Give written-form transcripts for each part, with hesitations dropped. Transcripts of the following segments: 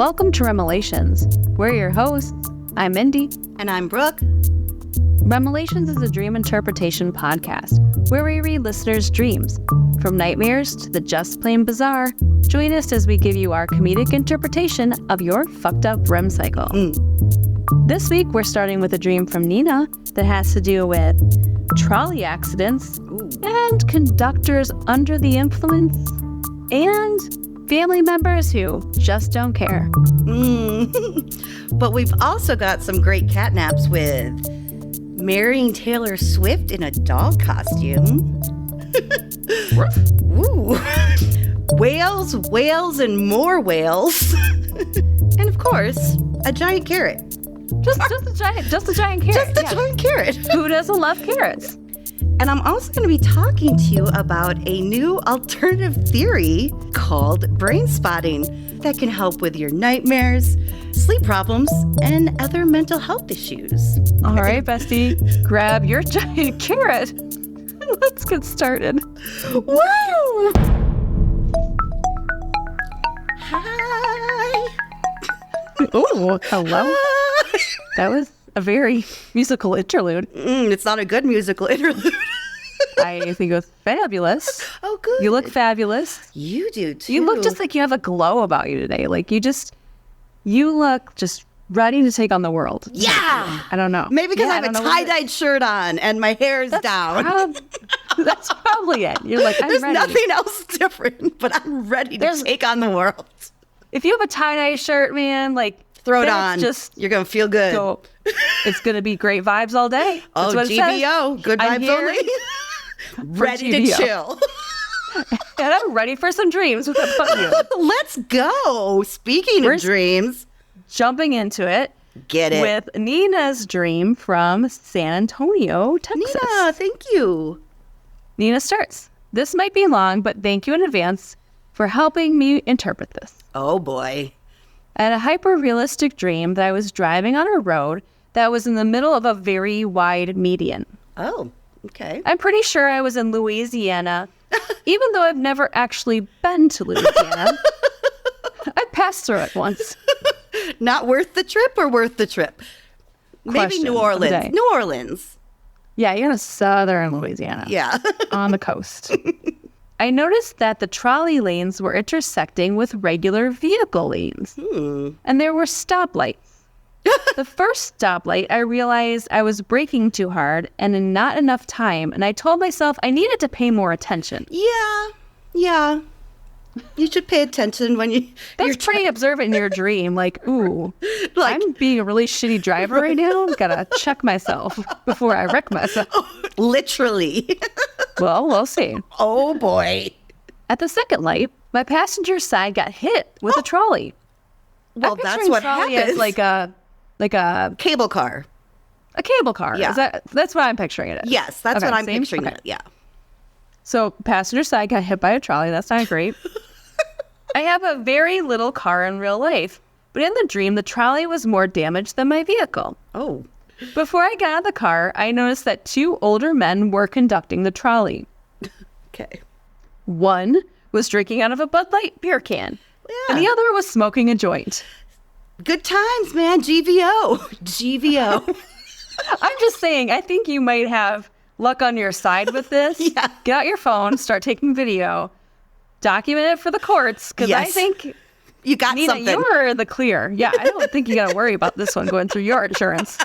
Welcome to REMelations. We're your hosts. I'm Mindy. And I'm Brooke. REMelations is a dream interpretation podcast where we read listeners' dreams. From nightmares to the just plain bizarre, join us as we give you our comedic interpretation of your fucked up REM cycle. This week, we're starting with a dream from Nina that has to do with trolley accidents and conductors under the influence and family members who just don't care. But we've also got some great catnaps with marrying Taylor Swift in a dog costume. Ooh. Whales, and more whales. And of course, a giant carrot. Just a giant carrot. Giant carrot. Who doesn't love carrots? And I'm also going to be talking to you about a new alternative theory called Brainspotting that can help with your nightmares, sleep problems, and other mental health issues. All right, bestie, grab your giant carrot. Let's get started. Woo! Hi. Oh, hello. That was a very musical interlude. It's not a good musical interlude. I think it was fabulous. Oh, good. You look fabulous. You do, too. You look just like you have a glow about you today. Like you look just ready to take on the world. Yeah. I don't know. Maybe because I have a tie-dyed shirt on and my hair's down. That's probably it. You're like, I'm There's ready. nothing else different, but I'm ready to take on the world. If you have a tie-dye shirt, man, like, throw it on. You're going to feel good. So it's going to be great vibes all day. That's what it GVO. says. Good vibes only. Ready to chill. And I'm ready for some dreams. What about you? Let's go. Speaking of dreams. Jumping into it. Get it. With Nina's dream from San Antonio, Texas. Nina, thank you. Nina starts. This might be long, but thank you in advance for helping me interpret this. Oh, boy. I had a hyper-realistic dream that I was driving on a road that was in the middle of a very wide median. Oh, okay. I'm pretty sure I was in Louisiana, even though I've never actually been to Louisiana. I passed through it once. Not worth the trip or worth the trip? Maybe New Orleans. New Orleans. Yeah, you're in southern Louisiana. Yeah. On the coast. I noticed that the trolley lanes were intersecting with regular vehicle lanes. And there were stoplights. The first stoplight, I realized I was braking too hard and in not enough time, and I told myself I needed to pay more attention. Yeah. You should pay attention when you... That's pretty observant in your dream. Like, ooh, I'm being a really shitty driver right now. Gotta check myself before I wreck myself. Literally. Well, we'll see. Oh, boy. At the second light, my passenger side got hit with a trolley. Well, that's what happens. Like a cable car. A cable car. Yeah. That's what I'm picturing it as. Yes, that's what I'm picturing it. Yeah. So passenger side got hit by a trolley. That's not great. I have a very little car in real life, but in the dream, the trolley was more damaged than my vehicle. Oh. Before I got out of the car, I noticed that two older men were conducting the trolley. Okay. One was drinking out of a Bud Light beer can, and the other was smoking a joint. Good times, man. GVO. I'm just saying, I think you might have luck on your side with this. Yeah. Get out your phone, start taking video, document it for the courts, because I think you got Nina, something. You're the clear. Yeah, I don't think you got to worry about this one going through your insurance.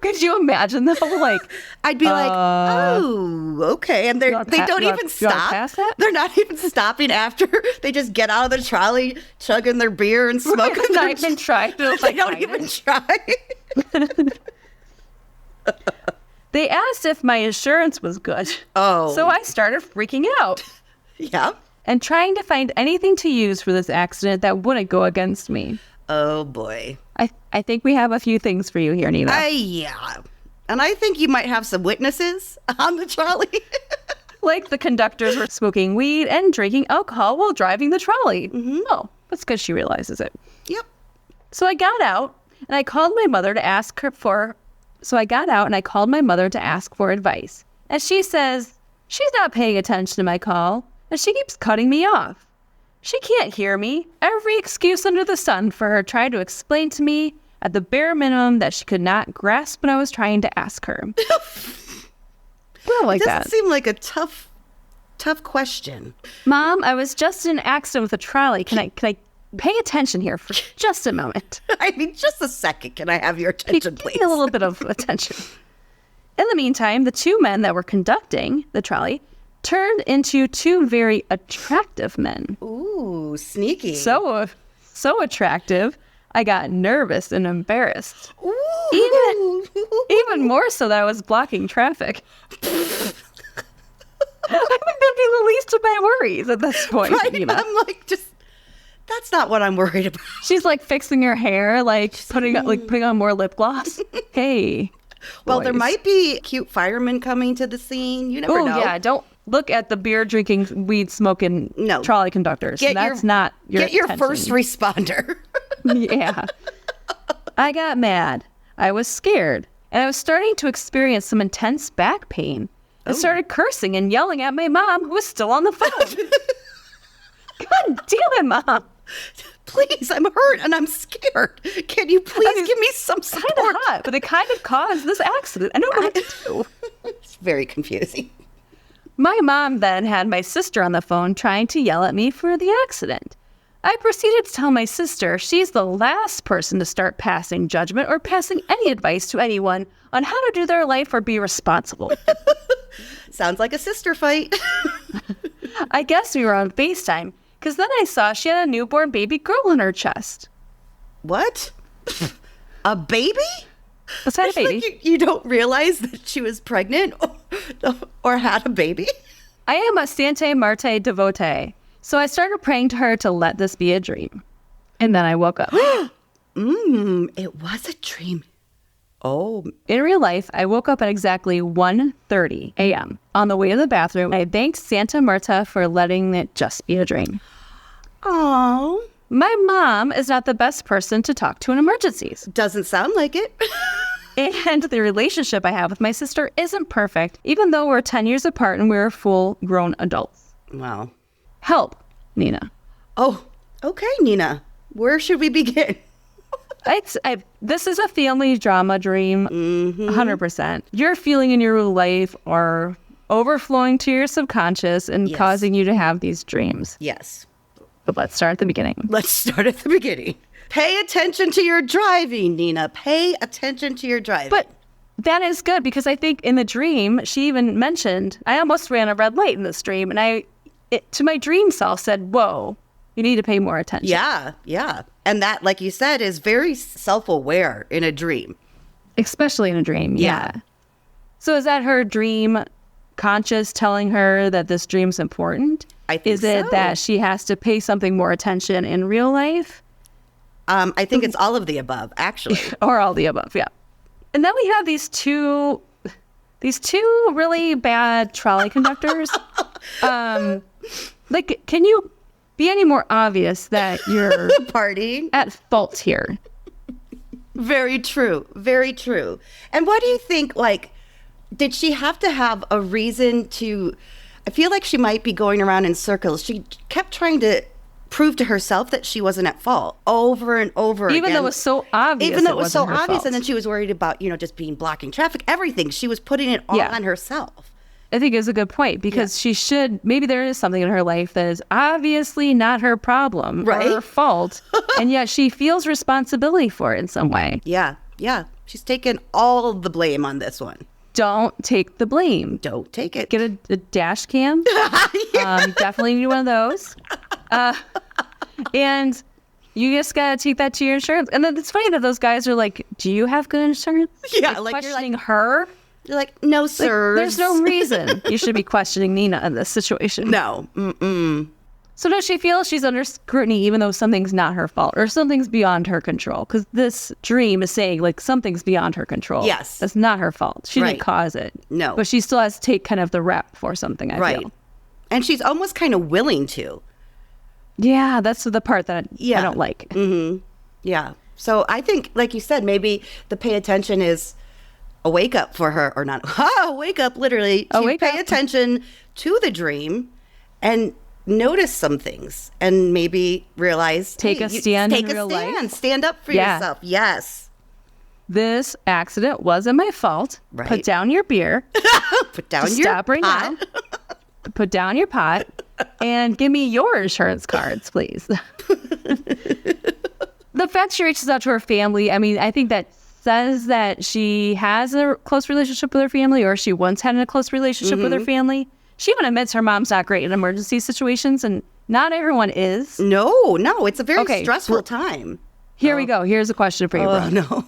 Could you imagine though? Like, I'd be like, oh, okay, and they don't even stop. They're not even stopping after. They just get out of the trolley, chugging their beer and smoking. They don't even try. They don't even try. They asked if my insurance was good. Oh. So I started freaking out. Yeah. And trying to find anything to use for this accident that wouldn't go against me. Oh, boy. I think we have a few things for you here, Nina. Yeah. And I think you might have some witnesses on the trolley. Like the conductors were smoking weed and drinking alcohol while driving the trolley. Mm-hmm. Oh, that's because she realizes it. Yep. So I got out and I called my mother to ask for advice. And she says she's not paying attention to my call and she keeps cutting me off. She can't hear me. Every excuse under the sun for her tried to explain to me at the bare minimum that she could not grasp what I was trying to ask her. Not like that. Doesn't seem like a tough question. Mom, I was just in an accident with a trolley. Can I pay attention here for just a moment? I mean, just a second. Can I have your attention, Give please? me a little bit of attention. In the meantime, the two men that were conducting the trolley turned into two very attractive men. Ooh, sneaky. So attractive, I got nervous and embarrassed. Ooh. Even more so that I was blocking traffic. I think that'd be the least of my worries at this point. Right? Nina. I'm like, that's not what I'm worried about. She's like fixing her hair, putting on more lip gloss. Hey. Well, boys. there might be cute firemen coming to the scene. You never know. Yeah, don't look at the beer drinking, weed smoking trolley conductors. That's not your Get your attention. first responder. Yeah. I got mad. I was scared. And I was starting to experience some intense back pain. I started cursing and yelling at my mom, who was still on the phone. God damn it, Mom. Please, I'm hurt and I'm scared. Can you please give me some support? Kind of hot, but it kind of caused this accident. I don't know what to do. It's very confusing. My mom then had my sister on the phone trying to yell at me for the accident. I proceeded to tell my sister she's the last person to start passing judgment or passing any advice to anyone on how to do their life or be responsible. Sounds like a sister fight. I guess we were on FaceTime, because then I saw she had a newborn baby girl on her chest. What? A baby? Was that a baby? Like you don't realize that she was pregnant or had a baby? I am a Sante Marte devotee, so I started praying to her to let this be a dream. And then I woke up. It was a dream. Oh. In real life, I woke up at exactly 1:30 a.m. On the way to the bathroom, I thanked Santa Marta for letting it just be a dream. Oh. My mom is not the best person to talk to in emergencies. Doesn't sound like it. And the relationship I have with my sister isn't perfect, even though we're 10 years apart and we're full-grown adults. Wow. Help, Nina. Oh, okay, Nina. Where should we begin? This is a family drama dream, 100%. Your feeling in your life are overflowing to your subconscious and causing you to have these dreams. Yes. But let's start at the beginning. Let's start at the beginning. Pay attention to your driving, Nina. Pay attention to your driving. But that is good, because I think in the dream, she even mentioned, I almost ran a red light in this dream, and to my dream self said, whoa, you need to pay more attention. Yeah. And that, like you said, is very self-aware in a dream. Especially in a dream, yeah. So is that her dream conscious telling her that this dream's important? I think Is it that she has to pay something more attention in real life? I think it's all of the above, actually. Or all the above, yeah. And then we have these two really bad trolley conductors. Can you be any more obvious that you're partying at fault here? Very true. Very true. And what do you think, did she have to have a reason to... I feel like she might be going around in circles. She kept trying to prove to herself that she wasn't at fault over and over again. Even though it was so obvious. Even though it was so obvious. Fault. And then she was worried about, just blocking traffic, everything. She was putting it all on herself. I think it's a good point, because maybe there is something in her life that is obviously not her problem or her fault, and yet she feels responsibility for it in some way. Yeah. She's taken all the blame on this one. Don't take the blame. Don't take it. Get a dash cam. Definitely need one of those. And you just got to take that to your insurance. And then it's funny that those guys are like, do you have good insurance? Yeah. Questioning her. You're like, no, sir. There's no reason you should be questioning Nina in this situation. No. Mm-mm. So does she feel she's under scrutiny even though something's not her fault or something's beyond her control? Because this dream is saying something's beyond her control. Yes. That's not her fault. She didn't cause it. No. But she still has to take kind of the rep for something, I feel. And she's almost kind of willing to. Yeah, that's the part that I don't like. Mm-hmm. Yeah. So I think, like you said, maybe the pay attention is a wake up for her, or not. Wake up, literally. To pay attention to the dream and notice some things and maybe realize, take a stand in real life. Stand up for yourself. Yes. This accident wasn't my fault. Right. Put down your beer. Put down your stop right pot. now. Put down your pot and give me your insurance cards, please. The fact she reaches out to her family, I mean, I think that says that she has a close relationship with her family, or she once had a close relationship with her family. She even admits her mom's not great in emergency situations, and not everyone is. No, it's a very stressful time. Here we go. Here's a question for you, Brooke. No.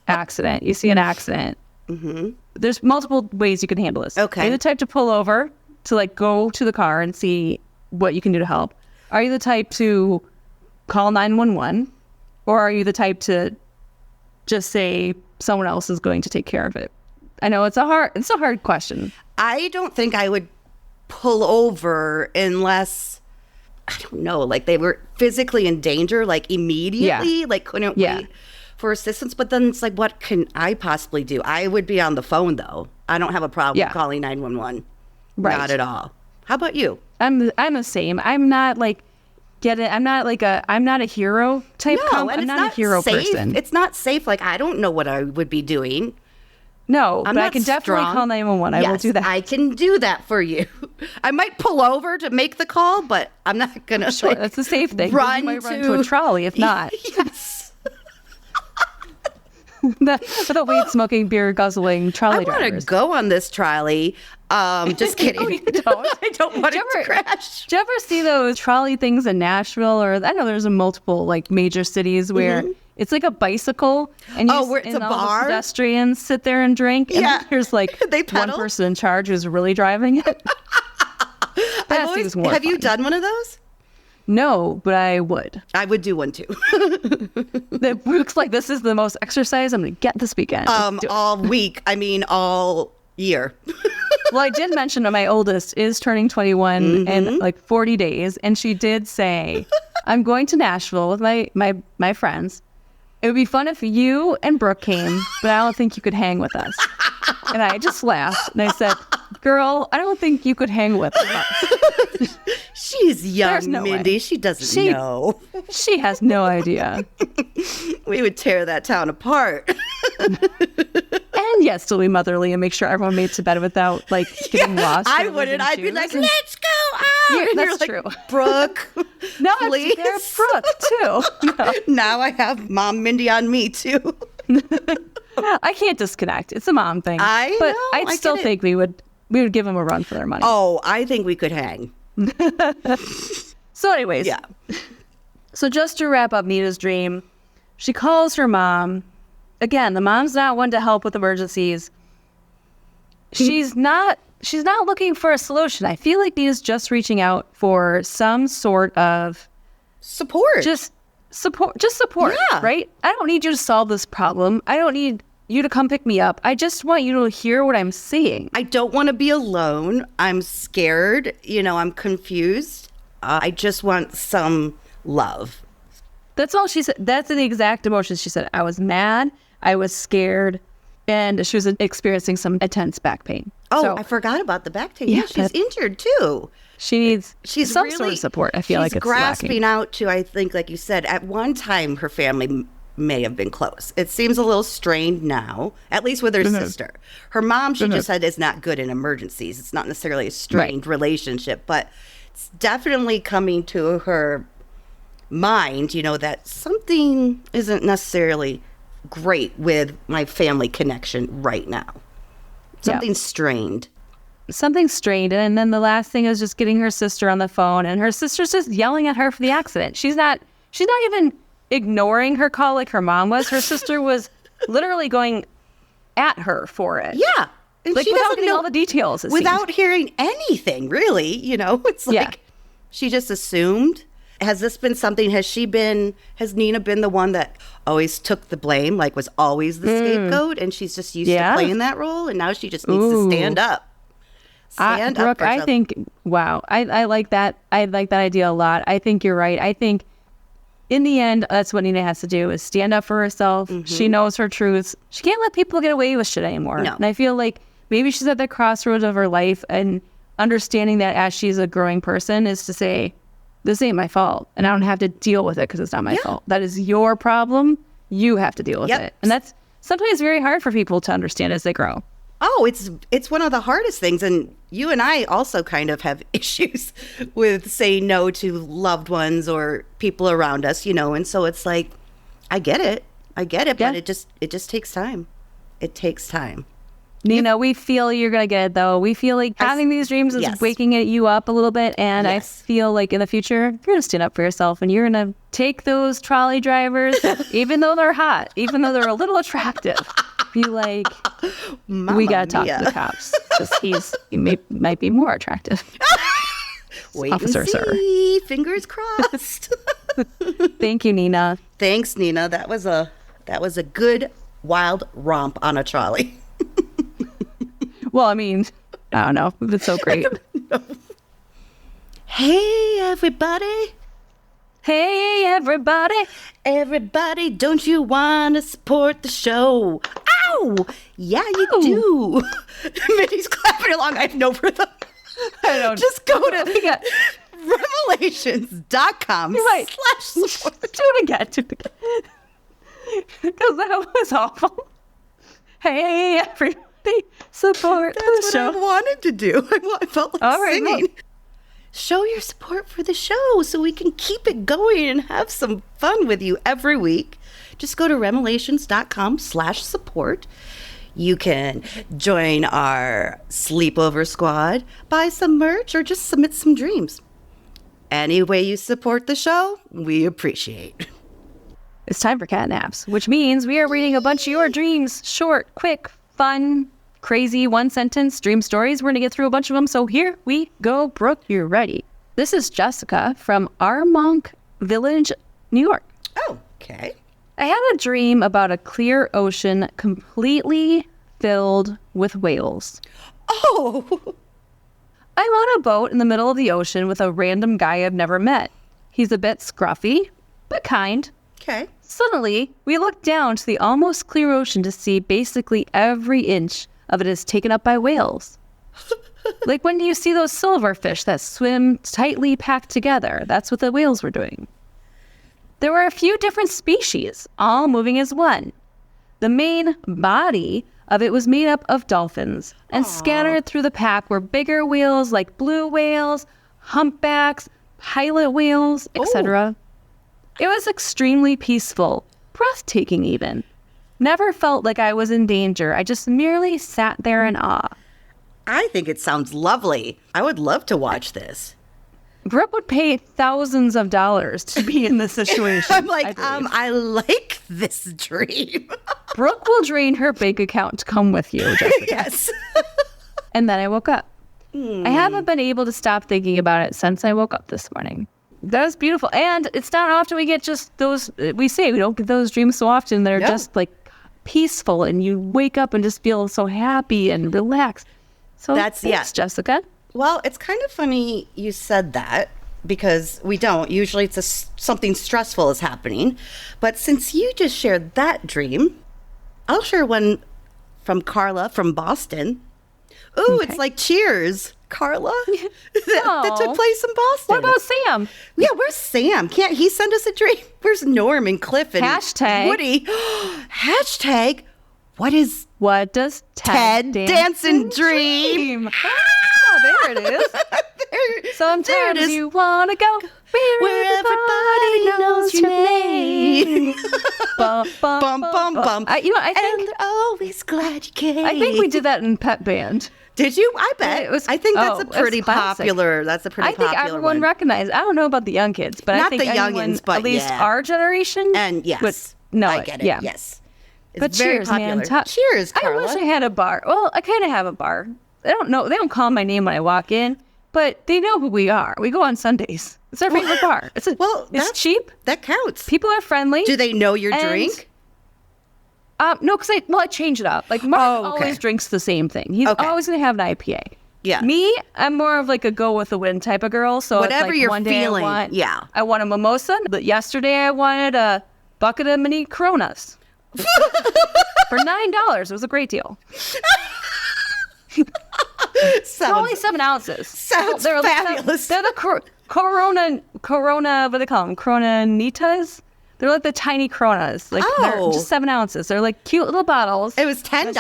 Accident. You see an accident. There's multiple ways you can handle this. Okay. Are you the type to pull over to like go to the car and see what you can do to help? Are you the type to call 911? Or are you the type to just say someone else is going to take care of it? I know it's a hard question. I don't think I would pull over unless, I don't know, like they were physically in danger, like immediately, like couldn't wait for assistance. But then it's like, what can I possibly do? I would be on the phone though. I don't have a problem calling 911. Right. Not at all. How about you? I'm the same. I'm not like I'm not a hero type. No, and I'm not a hero safe. person. It's not safe. Like, I don't know what I would be doing. No, I'm but I not can definitely strong. call 911. Yes, I will do that. I can do that for you. I might pull over to make the call, but I'm not going to Sure, that's the safe thing. You might run to a trolley if not. Yes. the weed smoking, beer guzzling trolley I drivers. want to go on this trolley. Just kidding. No, you don't. I don't want it to crash. Do you ever see those trolley things in Nashville? Or I know there's multiple like major cities where it's like a bicycle, and where it's a all bar? the pedestrians sit there and drink. And then there's like They one pedal? person in charge who's really driving it. That seems more Have you fun. done one of those? No, but I would. I would do one too. That looks like this is the most exercise I'm going to get this weekend. Let's do it. All week. I mean, all year. Well, I did mention that my oldest is turning 21 in like 40 days. And she did say, I'm going to Nashville with my friends. It would be fun if you and Brooke came, but I don't think you could hang with us. And I just laughed. And I said, girl, I don't think you could hang with us. She's young, There's no Mindy. way. She doesn't know. She has no idea. We would tear that town apart. And yes, still be motherly and make sure everyone made it to bed without like getting lost. I wouldn't. I'd be like, let's go out. Yeah, And that's you're like, true. Brooke, No, please. there's Brooke too. No. Now I have Mom Mindy on me too. I can't disconnect. It's a mom thing. But know, I I still get it. think we would give them a run for their money. Oh, I think we could hang. So anyways. Yeah. So just to wrap up Nita's dream, she calls her mom. Again, the mom's not one to help with emergencies. She's not looking for a solution. I feel like Nita's just reaching out for some sort of Support. Just support, Yeah. right? I don't need you to solve this problem. I don't need you to come pick me up. I just want you to hear what I'm saying. I don't want to be alone. I'm scared. I'm confused. I just want some love. That's all she said. That's the exact emotions she said. I was mad. I was scared. And she was experiencing some intense back pain. Oh, So I forgot about the back pain. Yeah, Yeah, she's injured too. she needs She's some really, sort of support. I feel like she's it's grasping lacking. out to, I think, like you said, at one time her family may have been close. It seems a little strained now, at least with her sister. Her mom, she just said, is not good in emergencies. It's not necessarily a strained relationship, but it's definitely coming to her mind, that something isn't necessarily great with my family connection right now. Something's strained. Something strained. And then the last thing is just getting her sister on the phone. And her sister's just yelling at her for the accident. She's not even ignoring her call like her mom was. Her sister was literally going at her for it. Yeah. And Like she without doesn't getting know all the details. it without hearing anything, really. It's like Yeah. she just assumed. Has this been something? Has Nina been the one that always took the blame, like was always the scapegoat, and she's just used to playing that role, and now she just needs to stand up. Stand up Brooke, for I herself. think, wow, I like that. I like that idea a lot. I think you're right. I think in the end, that's what Nina has to do is stand up for herself. She knows her truths. She can't let people get away with shit anymore. No. And I feel like maybe she's at the crossroads of her life, and understanding that as she's a growing person is to say, this ain't my fault, and I don't have to deal with it because it's not my fault. That is your problem. You have to deal with it. And that's sometimes very hard for people to understand as they grow. Oh, it's one of the hardest things. And you and I also kind of have issues with saying no to loved ones or people around us, and so it's like, I get it, but it just takes time. It takes time. Nina, we feel you're going to get it, though. We feel like having these dreams is waking you up a little bit. And I feel like in the future, you're going to stand up for yourself and you're going to take those trolley drivers, even though they're hot, even though they're a little attractive. Be like, we got to talk to the cops because he might be more attractive. Wait Officer, and see. Sir. Fingers crossed. Thank you, Nina. Thanks, Nina. That was a good wild romp on a trolley. Well, I mean, I don't know. It's so great. Hey, everybody. Hey, everybody. Everybody, don't you want to support the show? Ow! Yeah, you do. Mindy's clapping along. I have no rhythm. I don't. Just go to REMelations.com/support. Do it again. Because that was awful. Hey, everybody. Support the show. That's what I wanted to do. I felt like singing. Look. Show your support for the show so we can keep it going and have some fun with you every week. Just go to REMelations.com/support. You can join our sleepover squad, buy some merch, or just submit some dreams. Any way you support the show, we appreciate. It's time for cat naps, which means we are reading a bunch of your dreams. Short, quick, fun, crazy, one-sentence dream stories. We're going to get through a bunch of them. So here we go. Brooke, you're ready. This is Jessica from Armonk Village, New York. Oh, okay. I had a dream about a clear ocean completely filled with whales. Oh! I'm on a boat in the middle of the ocean with a random guy I've never met. He's a bit scruffy, but kind. Okay. Suddenly, we look down to the almost clear ocean to see basically every inch of it is taken up by whales. Like when you see those silverfish that swim tightly packed together, that's what the whales were doing. There were a few different species, all moving as one. The main body of it was made up of dolphins, and scattered through the pack were bigger whales like blue whales, humpbacks, pilot whales, etc. It was extremely peaceful, breathtaking even. Never felt like I was in danger. I just merely sat there in awe. I think it sounds lovely. I would love to watch this. Brooke would pay thousands of dollars to be in this situation. I'm like, I like this dream. Brooke will drain her bank account to come with you, Jessica. Yes. And then I woke up. I haven't been able to stop thinking about it since I woke up this morning. That was beautiful. And it's not often we get just those, we don't get those dreams so often. They're just like peaceful and you wake up and just feel so happy and relaxed. So thanks, Jessica. Well, it's kind of funny you said that because we don't. Usually it's something stressful is happening. But since you just shared that dream, I'll share one from Carla from Boston. Ooh, It's like Cheers, Carla. that took place in Boston. What about Sam? Yeah, where's Sam? Can't he send us a dream? Where's Norm and Cliff and Woody? Hashtag, what does Ted dance and dream? There it is. Sometimes you want to go where everybody knows your name. Bum, bum, bum, bum. I think, and they're always glad you came. I think we did that in Pet Band. Did you? I bet. I think that's a pretty popular. That's a pretty popular one. I think everyone recognized. I don't know about the young kids, but not I think the youngins, but at least our generation. And yes, I get it. Yeah. Yes. But cheers, man. Cheers, Carla. I wish I had a bar. Well, I kind of have a bar. They don't know. They don't call my name when I walk in, but they know who we are. We go on Sundays. It's our favorite bar. It's cheap. That counts. People are friendly. Do they know your drink? No, because I change it up. Like Mark always drinks the same thing. He's always going to have an IPA. Yeah. Me, I'm more of like a go with the wind type of girl. So whatever it's like you're one day feeling. I want a mimosa. But yesterday I wanted a bucket of mini Coronas for $9. It was a great deal. They're only 7 ounces. Sounds they're fabulous. They're the Corona, what do they call them? Coronitas? They're like the tiny Coronas. Like, they're just 7 ounces. They're like cute little bottles. It was $10?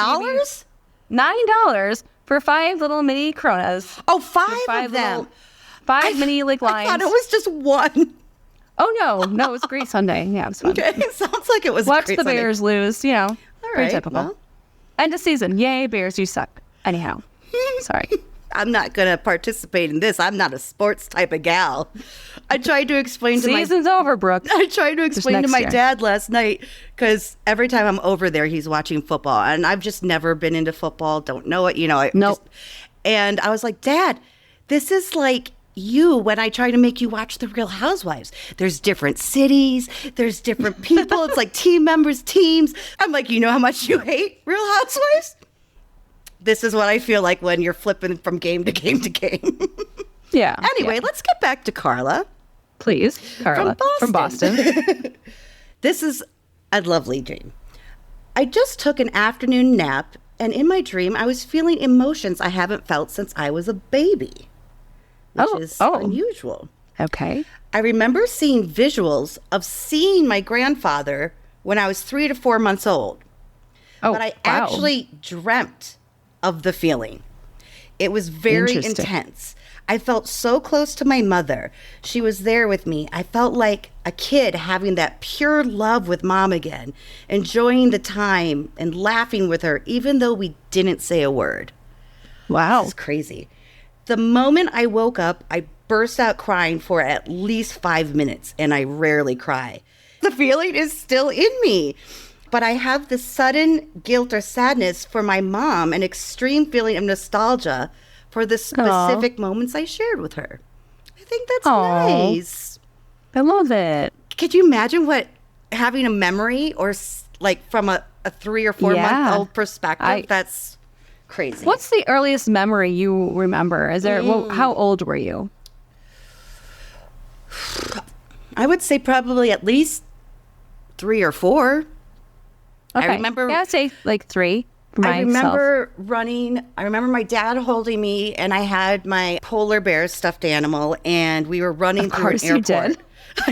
$9 for 5 little mini Coronas. Oh, five of them. 5 mini like lines. I thought it was just one. Oh, no, it was a great Sunday. Yeah, it was fun. Okay, sounds like it was Watch a great the Sunday. Bears lose, you know. All pretty right, typical. well. End of season. Yay, Bears, you suck. Anyhow, sorry. I'm not going to participate in this. I'm not a sports type of gal. I tried to explain to Season's over, Brooke. I tried to explain to my year. dad last night because every time I'm over there, he's watching football. And I've just never been into football. Don't know it. You know, and I was like, Dad, this is like you when I try to make you watch The Real Housewives. There's different cities. There's different people. It's like team members, teams. I'm like, you know how much you hate Real Housewives? This is what I feel like when you're flipping from game to game to game. Yeah. Anyway, let's get back to Carla. Please, Carla. From Boston. This is a lovely dream. I just took an afternoon nap, and in my dream, I was feeling emotions I haven't felt since I was a baby, which is unusual. Okay. I remember seeing visuals of seeing my grandfather when I was 3 to 4 months old. But I actually dreamt of the feeling. It was very intense. I felt so close to my mother. She was there with me. I felt like a kid having that pure love with mom again, enjoying the time and laughing with her, even though we didn't say a word. Wow. This is crazy. The moment I woke up, I burst out crying for at least 5 minutes, and I rarely cry. The feeling is still in me. But I have this sudden guilt or sadness for my mom, an extreme feeling of nostalgia for the specific moments I shared with her. I think that's nice. I love it. Could you imagine what having a memory or like from a 3 or 4 month old perspective? That's crazy. What's the earliest memory you remember? Is there? How old were you? I would say probably at least 3 or 4. Okay. I remember. Yeah, I'd say like 3. I remember running. I remember my dad holding me, and I had my polar bear stuffed animal, and we were running through an airport. You did.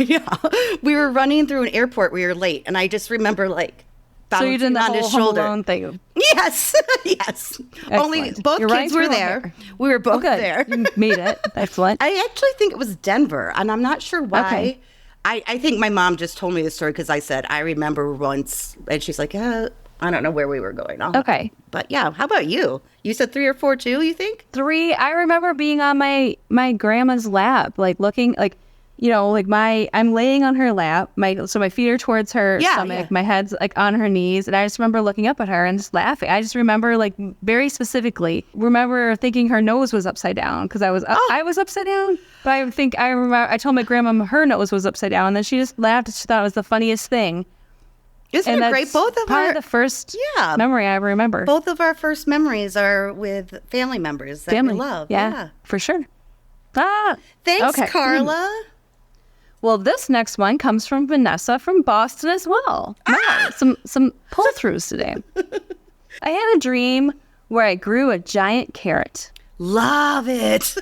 Yeah, we were running through an airport. We were late, and I just remember like bouncing so on his shoulder. Home Alone thing. Yes, yes. Excellent. Only both kids were there. We were both there. You made it. Excellent. I actually think it was Denver, and I'm not sure why. Okay. I think my mom just told me the story because I said, I remember once, and she's like, I don't know where we were going. Okay. But yeah, how about you? You said 3 or 4 too, you think? 3. I remember being on my grandma's lap, like looking, like, you know, like I'm laying on her lap, so my feet are towards her stomach, my head's like on her knees, and I just remember looking up at her and just laughing. I just remember like very specifically thinking her nose was upside down because I was upside down. But I remember I told my grandma her nose was upside down, and then she just laughed. She thought it was the funniest thing. Isn't it great? Both of probably the first memory I ever remember. Both of our first memories are with family members that we love. Yeah, for sure. Thanks, Carla. Well, this next one comes from Vanessa from Boston as well. Wow, some pull-throughs today. I had a dream where I grew a giant carrot. Love it.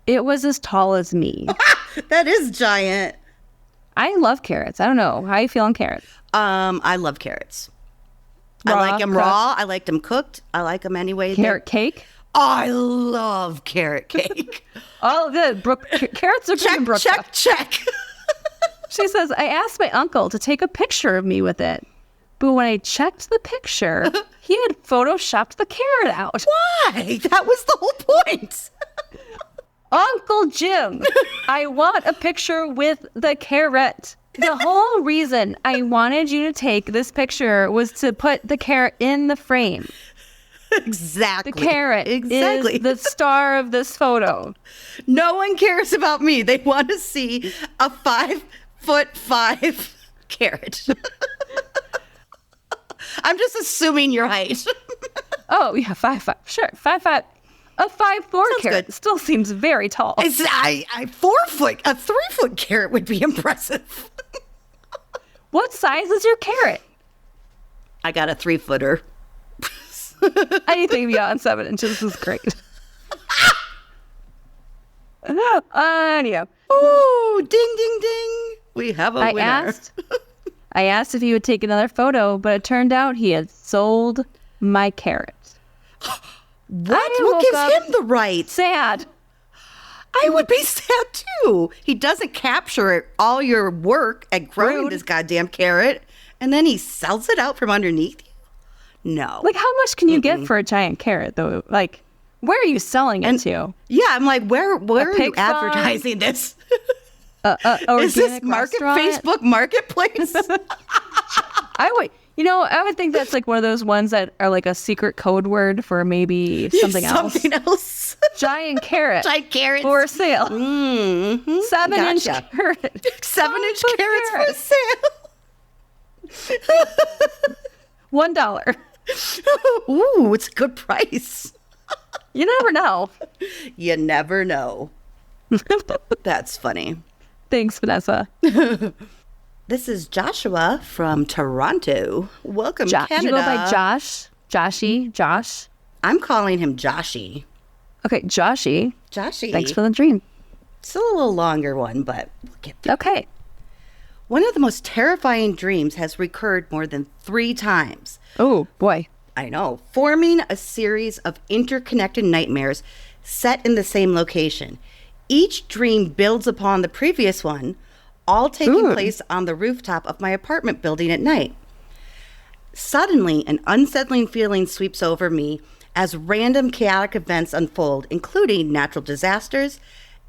It was as tall as me. That is giant. I love carrots. I don't know. How you feel on carrots? I love carrots. Raw, I like them cooked? raw. I like them cooked. I like them anyway. Carrot cake? I love carrot cake. Oh, good. Brooke, carrots are good in Brooke. Check. She says, I asked my uncle to take a picture of me with it. But when I checked the picture, he had photoshopped the carrot out. Why? That was the whole point. Uncle Jim, I want a picture with the carrot. The whole reason I wanted you to take this picture was to put the carrot in the frame. Exactly. The carrot is the star of this photo. No one cares about me. They want to see a 5'5" carrot. I'm just assuming your height. Oh, yeah, 5'5". Sure, 5'5". A 5'4" carrot good. still seems very tall. A 4 foot, a 3 foot carrot would be impressive. What size is your carrot? I got a 3 footer. Anything beyond 7 inches is great. Anyhow. Ooh, ding, ding, ding. We have a winner. I asked if he would take another photo, but it turned out he had sold my carrot. What gives him the right? Sad. I would be sad too. He doesn't capture all your work at growing this goddamn carrot, and then he sells it out from underneath you? No. Like, how much can you get for a giant carrot, though? Like, where are you selling it to? Yeah, I'm like, where are you advertising this? Is this Facebook Marketplace? I would think that's like one of those ones that are like a secret code word for maybe something else. Giant carrot. Giant carrots. For sale. Mm-hmm. 7-inch carrot. 7-inch carrots for sale. $1. Ooh, it's a good price. You never know. You never know. That's funny. Thanks, Vanessa. This is Joshua from Toronto. Welcome, Canada. You go by Josh? Joshy? Josh? I'm calling him Joshy. Okay, Joshy. Joshy. Thanks for the dream. Still a little longer one, but we'll get there. Okay. One of the most terrifying dreams has recurred more than 3 times. Oh, boy. I know. Forming a series of interconnected nightmares set in the same location. Each dream builds upon the previous one, all taking place on the rooftop of my apartment building at night. Suddenly, an unsettling feeling sweeps over me as random chaotic events unfold, including natural disasters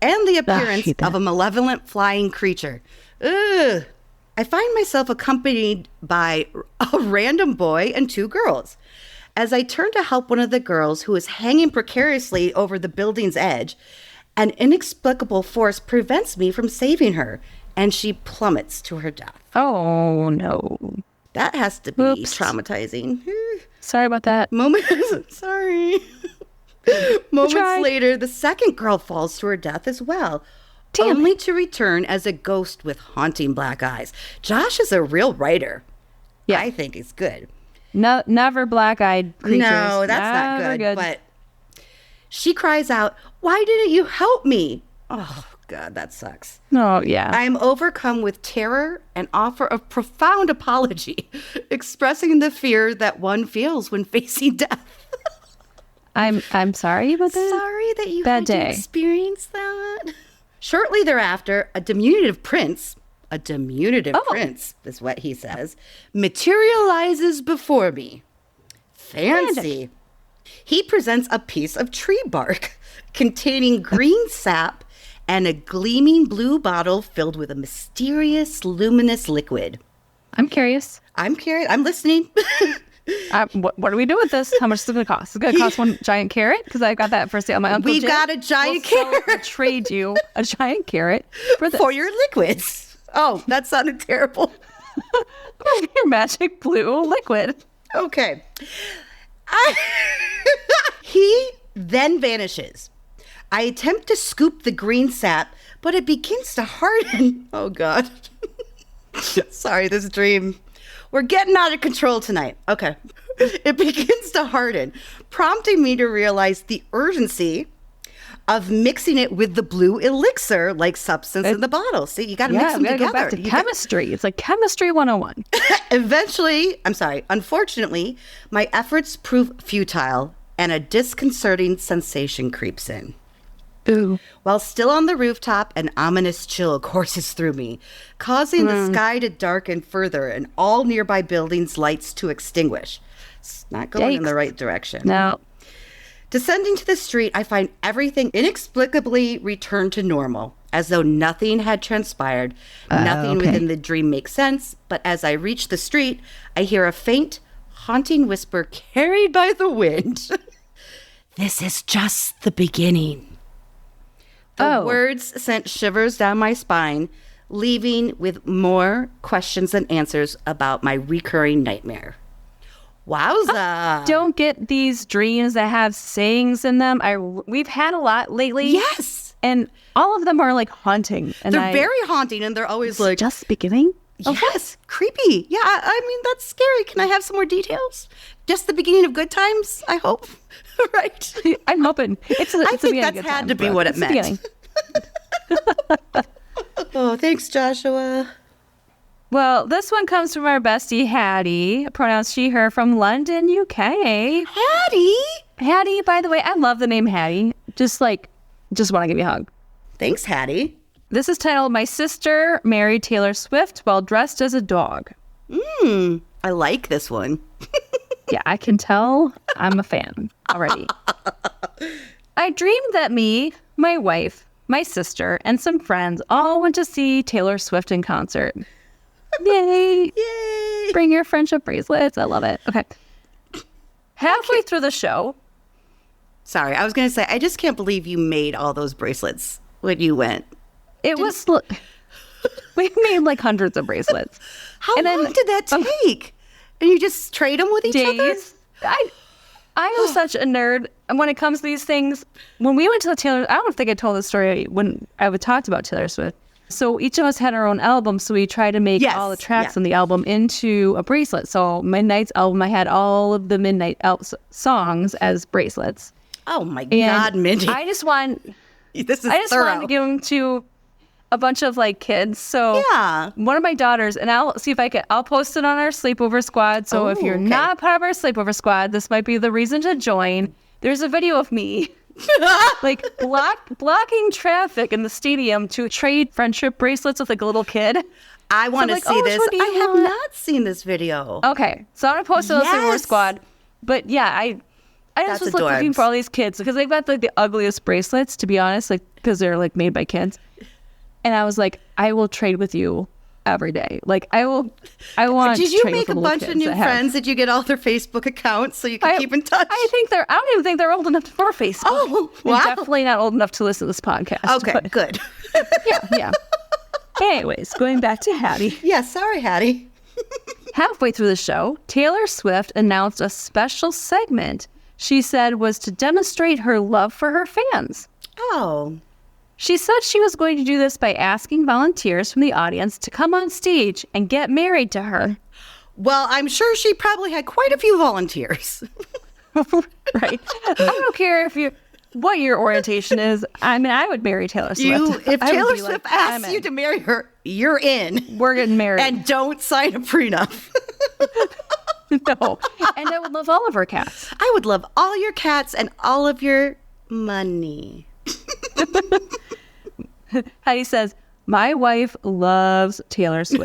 and the appearance of a malevolent flying creature. Ugh. I find myself accompanied by a random boy and 2 girls. As I turn to help one of the girls who is hanging precariously over the building's edge, an inexplicable force prevents me from saving her, and she plummets to her death. Oh, no. That has to be traumatizing. Sorry about that. Sorry. Moments later, the second girl falls to her death as well, only to return as a ghost with haunting black eyes. Josh is a real writer. Yeah. I think he's good. No, never black-eyed creatures. No, that's not good. But she cries out, "Why didn't you help me?" Oh, God, that sucks. Oh, yeah. I am overcome with terror and offer a profound apology, expressing the fear that one feels when facing death. I'm sorry about that. Sorry that you had to experience that. Shortly thereafter, a diminutive prince is what he says, materializes before me. Fancy. He presents a piece of tree bark containing green sap and a gleaming blue bottle filled with a mysterious, luminous liquid. I'm curious. I'm listening. What do we do with this? How much is it going to cost? Is it going to cost one giant carrot? Because I got that for sale. My uncle We got a giant carrot. I'll trade you a giant carrot for this. For your liquids. Oh, that sounded terrible. Your magic blue liquid. Okay. He then vanishes. I attempt to scoop the green sap, but it begins to harden. Oh, God. Sorry, this dream. We're getting out of control tonight. Okay. It begins to harden, prompting me to realize the urgency of mixing it with the blue elixir-like substance in the bottle. See, you got to mix them together. Go back to chemistry. It's like chemistry 101. Unfortunately, my efforts prove futile, and a disconcerting sensation creeps in. Ooh. While still on the rooftop, an ominous chill courses through me, causing the sky to darken further and all nearby buildings' lights to extinguish. It's not going in the right direction. No. Descending to the street, I find everything inexplicably returned to normal, as though nothing had transpired. Nothing within the dream makes sense, but as I reach the street, I hear a faint, haunting whisper carried by the wind. This is just the beginning. The words sent shivers down my spine, leaving with more questions than answers about my recurring nightmare. Wowza. I don't get these dreams that have sayings in them. We've had a lot lately. Yes. And all of them are like haunting. And they're very haunting, and they're always like... Just beginning? Yes. Creepy. Yeah, I mean, that's scary. Can I have some more details? Just the beginning of good times, I hope. Right? I'm hoping. I think that's had to be what it meant. Oh, thanks, Joshua. Well, this one comes from our bestie, Hattie, pronounced she, her, from London, UK. Hattie? Hattie, by the way, I love the name Hattie. Just want to give you a hug. Thanks, Hattie. This is titled, My Sister Married Taylor Swift While Dressed as a Dog. I like this one. Yeah, I can tell I'm a fan already. I dreamed that me, my wife, my sister, and some friends all went to see Taylor Swift in concert. Yay! Yay! Bring your friendship bracelets. I love it. Okay. Halfway through the show. Sorry, I was going to say, I just can't believe you made all those bracelets when you went. We made like hundreds of bracelets. How long did that take? And you just trade them with each other? I am such a nerd. And when it comes to these things, when we went to the Taylor, I don't think I told this story when I would talk about Taylor Swift. So each of us had our own album, so we tried to make all the tracks on the album into a bracelet. So Midnight's album, I had all of the Midnight songs as bracelets. Oh my God, Mindy! I just wanted to give them to a bunch of like kids. So one of my daughters, and I'll see if I'll post it on our sleepover squad. So if you're not part of our sleepover squad, this might be the reason to join. There's a video of me. Like blocking traffic in the stadium to trade friendship bracelets with like a little kid. I want to see this. I have not seen this video. Okay, so I'm gonna post it on the Sleepover Squad. But yeah, I just was looking for all these kids because they've got like the ugliest bracelets, to be honest, like because they're like made by kids. And I was like, I will trade with you every day. Like I want. Did you make a bunch of new friends? Did you get all their Facebook accounts so you can keep in touch? I don't even think they're old enough for Facebook. Oh, wow. They're definitely not old enough to listen to this podcast. Okay, good. Yeah. Anyways, going back to Hattie. Yeah, sorry, Hattie. Halfway through the show, Taylor Swift announced a special segment she said was to demonstrate her love for her fans. Oh. She said she was going to do this by asking volunteers from the audience to come on stage and get married to her. Well, I'm sure she probably had quite a few volunteers. Right. I don't care what your orientation is. I mean, I would marry Taylor Swift. If Taylor Swift asks you to marry her, you're in. We're getting married. And don't sign a prenup. No. And I would love all of her cats. I would love all your cats and all of your money. Heidi says, my wife loves Taylor Swift.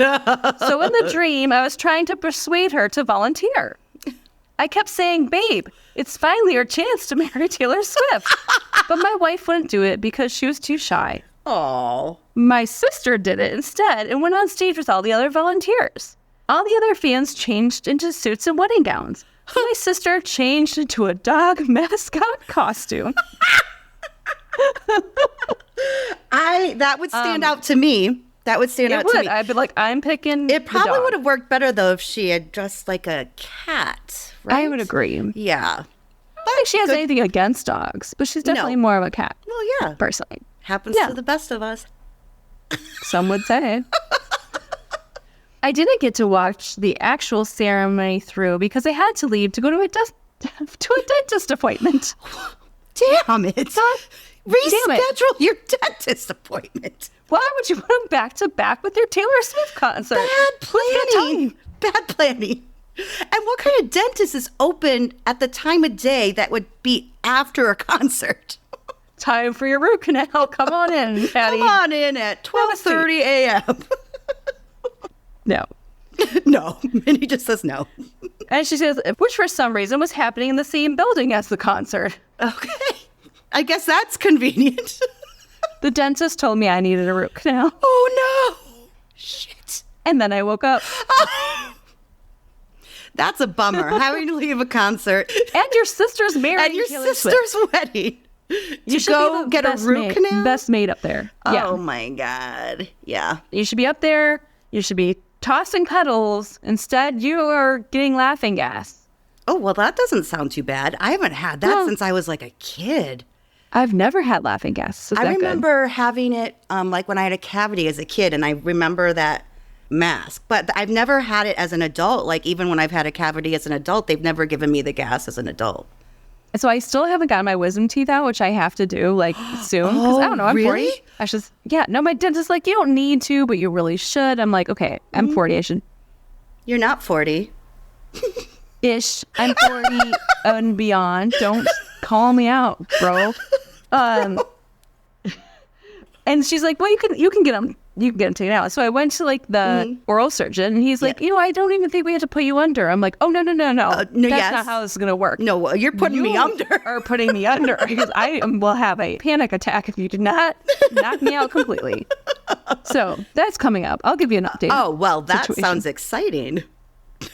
So in the dream, I was trying to persuade her to volunteer. I kept saying, babe, it's finally our chance to marry Taylor Swift. But my wife wouldn't do it because she was too shy. Oh. My sister did it instead and went on stage with all the other volunteers. All the other fans changed into suits and wedding gowns. My sister changed into a dog mascot costume. That would stand out to me. That would stand out to me. I'd be like, I'm picking. It probably would have worked better though if she had dressed like a cat. Right? I would agree. Yeah. I don't think she has anything against dogs, but she's definitely more of a cat. Well, yeah. Personally. Happens to the best of us. Some would say. I didn't get to watch the actual ceremony through because I had to leave to go to a dentist appointment. Damn it. Reschedule your dentist appointment. Why would you put them back to back with your Taylor Swift concert? Bad planning. Bad planning. And what kind of dentist is open at the time of day that would be after a concert? Time for your root canal. Come on in, Patty. Come on in at 12:30 a.m. No. No. Mindy just says no. And she says, which for some reason was happening in the same building as the concert. Okay. I guess that's convenient. The dentist told me I needed a root canal. Oh, no. Shit. And then I woke up. That's a bummer, having to leave a concert. And your sister's married. And your sister's wedding. You should go get a root canal? Best maid up there. Yeah. Oh, my God. Yeah. You should be up there. You should be tossing petals. Instead, you are getting laughing gas. Oh, well, that doesn't sound too bad. I haven't had that since I was like a kid. I've never had laughing gas. I remember having it like when I had a cavity as a kid, and I remember that mask. But I've never had it as an adult. Like even when I've had a cavity as an adult, they've never given me the gas as an adult. So I still haven't gotten my wisdom teeth out, which I have to do like soon. Because I don't know, I'm really? 40. I should, yeah. No, my dentist is like, you don't need to, but you really should. I'm like, okay, I'm 40. I should. You're not 40. Ish. I'm 40 and beyond. Don't call me out, bro. And she's like, well, you can get them taken out. So I went to like the oral surgeon, and he's like, I don't even think we have to put you under. I'm like, oh, no. That's not how this is going to work. No, well, you're putting me under. Or putting me under, because I will have a panic attack if you do not knock me out completely. So that's coming up. I'll give you an update. Oh, well, that situation. sounds exciting.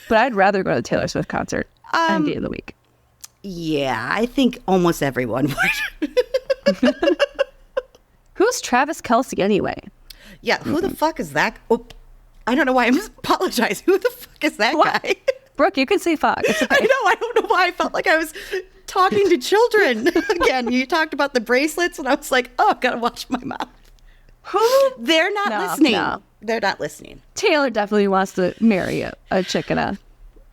But I'd rather go to the Taylor Swift concert any day of the week. Yeah, I think almost everyone would. Who's Travis Kelce anyway? Yeah, who the fuck is that? Oh, I don't know why. I'm just apologizing. Who the fuck is that guy? Brooke, you can say fuck. It's okay. I know. I don't know why I felt like I was talking to children. Again, you talked about the bracelets, and I was like, oh, gotta watch my mouth. They're not listening. No. They're not listening. Taylor definitely wants to marry a chick in a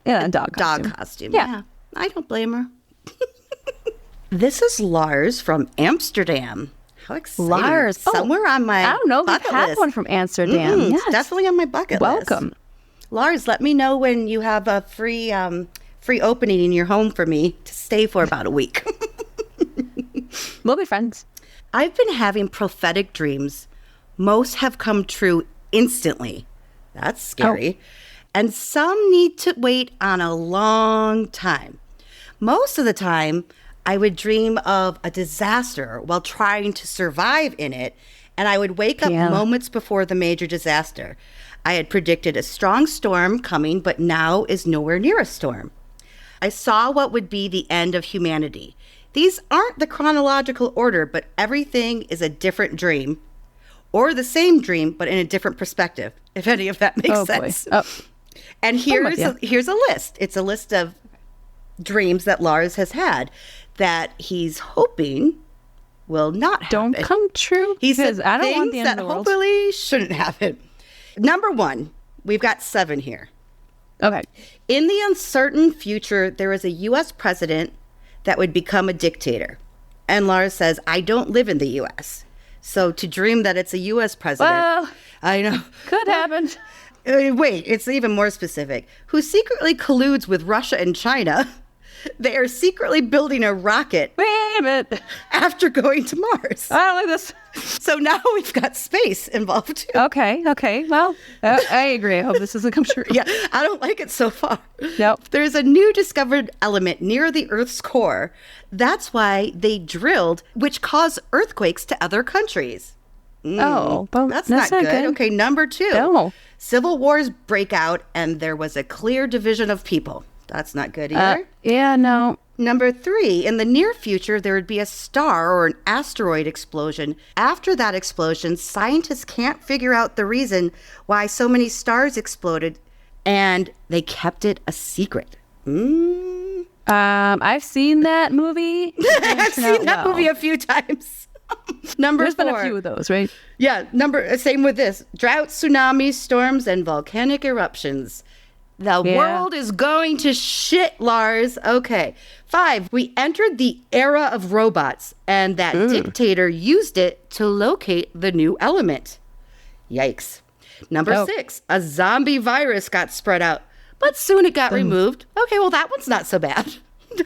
dog costume. Dog costume. Yeah. I don't blame her. This is Lars from Amsterdam. How exciting. Lars. Somewhere on my I don't know. bucket We've had list. one from Amsterdam. Yes. It's definitely on my bucket list. Welcome. Lars, let me know when you have a free opening in your home for me to stay for about a week. We'll be friends. I've been having prophetic dreams. Most have come true instantly. That's scary. And some need to wait on a long time. Most of the time, I would dream of a disaster while trying to survive in it, and I would wake up moments before the major disaster. I had predicted a strong storm coming, but now is nowhere near a storm. I saw what would be the end of humanity. These aren't the chronological order, but everything is a different dream, or the same dream, but in a different perspective, if any of that makes sense. Oh. And here's a list. It's a list of dreams that Lars has had that he's hoping will not happen. Don't come true. He says I don't want the things end that of the world. hopefully shouldn't happen. Number 1, we've got 7 here. Okay. In the uncertain future, there is a U.S. president that would become a dictator. And Lars says, I don't live in the U.S. So to dream that it's a U.S. president, Well, I know. could happen. Wait, it's even more specific. Who secretly colludes with Russia and China. They are secretly building a rocket. Wait a minute. After going to Mars. I don't like this. So now we've got space involved too. Okay. Well, I agree. I hope this doesn't come true. Yeah, I don't like it so far. Nope. There's a new discovered element near the Earth's core. That's why they drilled, which caused earthquakes to other countries. Oh, but that's not good. Okay, number 2. No. Civil wars break out, and there was a clear division of people. That's not good either. Yeah, no. Number 3, in the near future, there would be a star or an asteroid explosion. After that explosion, scientists can't figure out the reason why so many stars exploded, and they kept it a secret. I've seen that movie. I've seen that movie a few times. Number 4. There's been a few of those, right? Yeah, same with this. Droughts, tsunamis, storms, and volcanic eruptions. The world is going to shit, Lars. Okay. 5, we entered the era of robots, and that dictator used it to locate the new element. Yikes. Number 6, a zombie virus got spread out, but soon it got removed. Okay, well, that one's not so bad.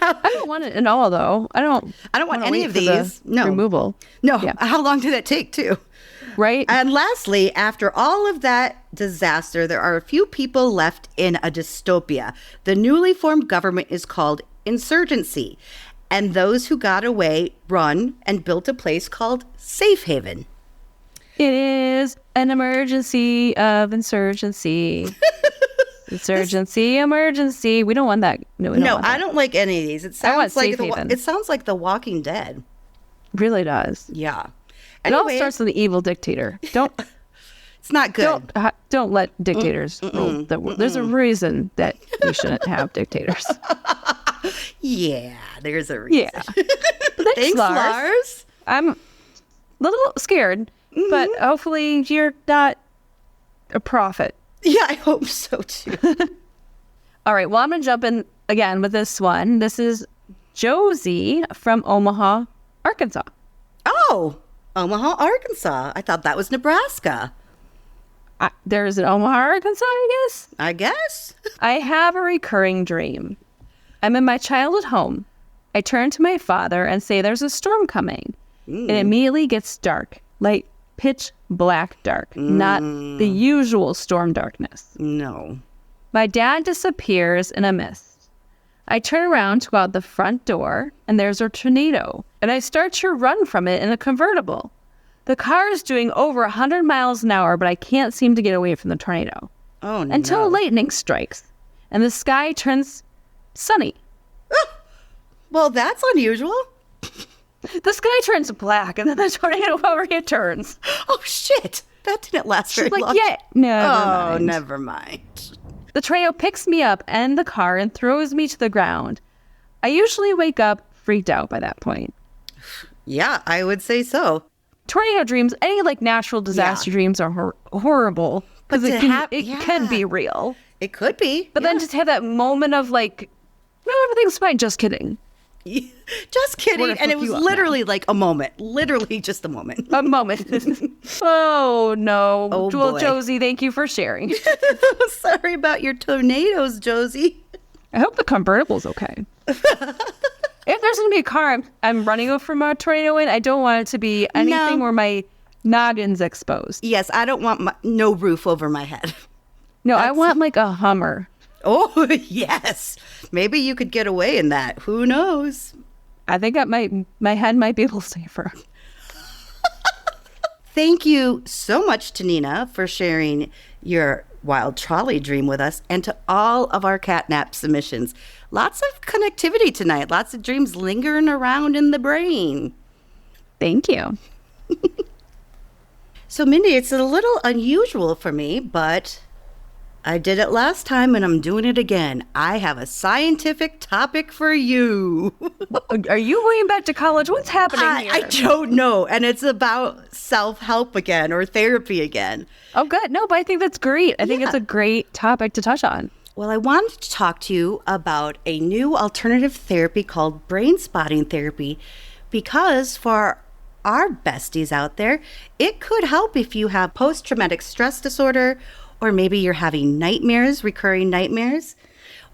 I don't want it at all, though. I don't want any of these. No. Removal. No. Yeah. How long did that take, too? Right. And lastly, after all of that disaster, there are a few people left in a dystopia. The newly formed government is called insurgency. And those who got away run and built a place called Safe Haven. It is an emergency of insurgency. Emergency. We don't want that. No, I don't like any of these. It sounds like The Walking Dead. Really does. Yeah. It all starts with the evil dictator. Don't. It's not good. Don't let dictators rule the world. There's a reason that we shouldn't have dictators. Yeah, there's a reason. Yeah. Thanks, Lars. I'm a little scared, but hopefully you're not a prophet. Yeah, I hope so too. All right. Well, I'm going to jump in again with this one. This is Josie from Omaha, Arkansas. Oh, Omaha, Arkansas. I thought that was Nebraska. There's an Omaha, Arkansas, I guess. I have a recurring dream. I'm in my childhood home. I turn to my father and say there's a storm coming. It immediately gets dark, like pitch black dark, not the usual storm darkness. No. My dad disappears in a mist. I turn around to go out the front door, and there's a tornado, and I start to run from it in a convertible. The car is doing over 100 miles an hour, but I can't seem to get away from the tornado. Oh, no. Until lightning strikes, and the sky turns sunny. Well, that's unusual. The sky turns black, and then the tornado returns. Oh, shit. That didn't last very long. Yeah, no. Never mind. The tornado picks me up and the car and throws me to the ground. I usually wake up freaked out by that point. Yeah, I would say so. Tornado dreams, any like natural disaster dreams are horrible because it can be real. It could be. But then just have that moment of like, no, everything's fine. Just kidding. Just kidding. And it was literally like a moment. Literally just a moment. A moment. Oh, no. Oh, well, boy. Josie, thank you for sharing. Sorry about your tornadoes, Josie. I hope the convertible's okay. If there's going to be a car I'm running from a tornado in, I don't want it to be anything where my noggin's exposed. Yes, I don't want no roof over my head. No, I want like a Hummer. Oh, yes. Maybe you could get away in that. Who knows? I think my head might be a little safer. Thank you so much to Nina for sharing your wild trolley dream with us, and to all of our catnap submissions. Lots of connectivity tonight. Lots of dreams lingering around in the brain. Thank you. So, Mindy, it's a little unusual for me, but I did it last time and I'm doing it again. I have a scientific topic for you. Are you going back to college? What's happening here? I don't know. And it's about self-help again, or therapy again. Oh, good. No, but I think that's great. I think it's a great topic to touch on. Well, I wanted to talk to you about a new alternative therapy called Brainspotting therapy, because for our besties out there, it could help if you have post-traumatic stress disorder, or maybe you're having nightmares, recurring nightmares,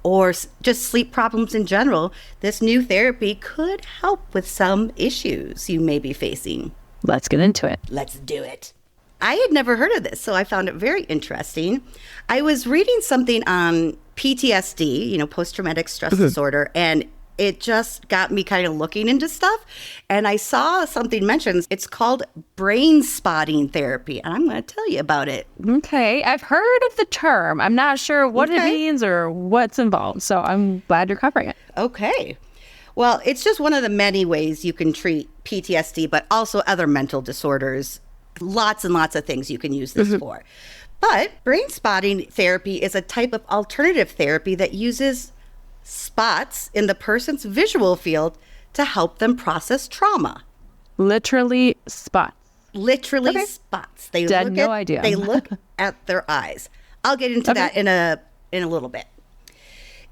or just sleep problems in general. This new therapy could help with some issues you may be facing. Let's get into it. Let's do it. I had never heard of this, so I found it very interesting. I was reading something on PTSD, post-traumatic stress disorder, and it just got me kind of looking into stuff. And I saw something mentioned. It's called Brainspotting therapy, and I'm going to tell you about it. Okay. I've heard of the term. I'm not sure what it means or what's involved, so I'm glad you're covering it. Okay. Well, it's just one of the many ways you can treat PTSD, but also other mental disorders. Lots and lots of things you can use this for. But brainspotting therapy is a type of alternative therapy that uses spots in the person's visual field to help them process trauma. Literally spots. Literally spots. They had no idea. They look at their eyes. I'll get into that in a little bit.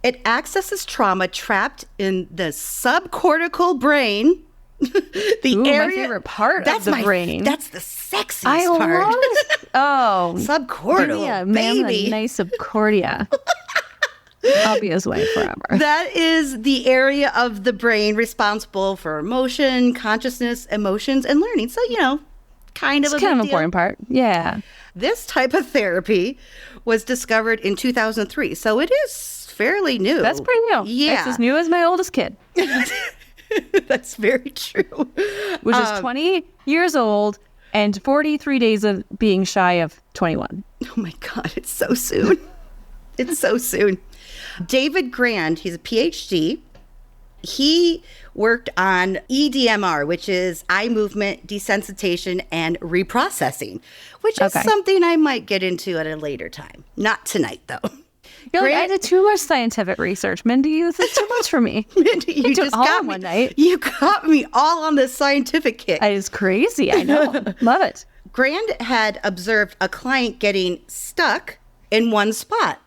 It accesses trauma trapped in the subcortical brain. My favorite part of the brain. That's the sexiest part. Love it. Oh, subcortical, baby. A nice subcordia. I'll be his wife forever. That is the area of the brain responsible for emotion, consciousness, emotions, and learning. So, kind of it's kind of an important part. Yeah. This type of therapy was discovered in 2003, so it is fairly new. That's pretty new. Yeah. It's as new as my oldest kid. That's very true. Which is 20 years old and 43 days of being shy of 21. Oh my God, it's so soon. It's so soon. David Grand, he's a PhD. He worked on EDMR, which is eye movement desensitization and reprocessing, which is something I might get into at a later time. Not tonight, though. I did too much scientific research, Mindy. This is too much for me. Mindy, you just got me one night. You got me all on this scientific kick. It is crazy. I know. Love it. Grand had observed a client getting stuck in one spot.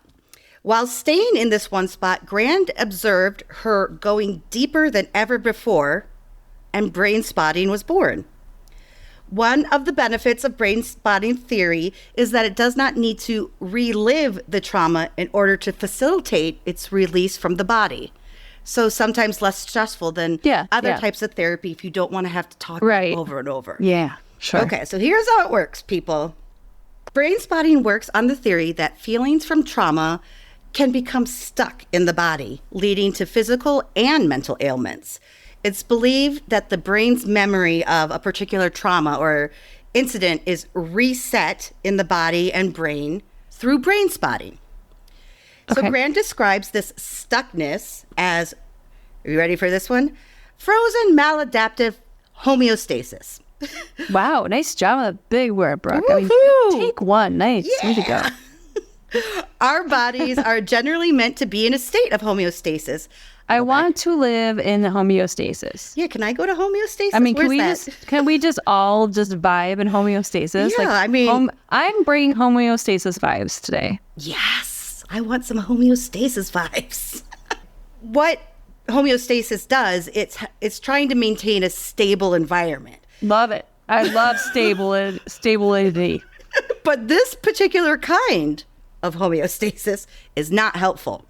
While staying in this one spot, Grand observed her going deeper than ever before, and Brainspotting was born. One of the benefits of Brainspotting theory is that it does not need to relive the trauma in order to facilitate its release from the body. So sometimes less stressful than other types of therapy if you don't want to have to talk over and over. Yeah, sure. Okay, so here's how it works, people. Brainspotting works on the theory that feelings from trauma can become stuck in the body, leading to physical and mental ailments. It's believed that the brain's memory of a particular trauma or incident is reset in the body and brain through brainspotting. So Grand describes this stuckness as, are you ready for this one? Frozen maladaptive homeostasis. Wow, nice job on a big word, Brooke. I mean, take one. Nice. Way to go. Our bodies are generally meant to be in a state of homeostasis. I want to live in homeostasis. Yeah, can I go to homeostasis? I mean, can we just all just vibe in homeostasis? Yeah, I mean, I'm bringing homeostasis vibes today. Yes, I want some homeostasis vibes. What homeostasis does, it's trying to maintain a stable environment. Love it. I love stability. But this particular kind of homeostasis is not helpful.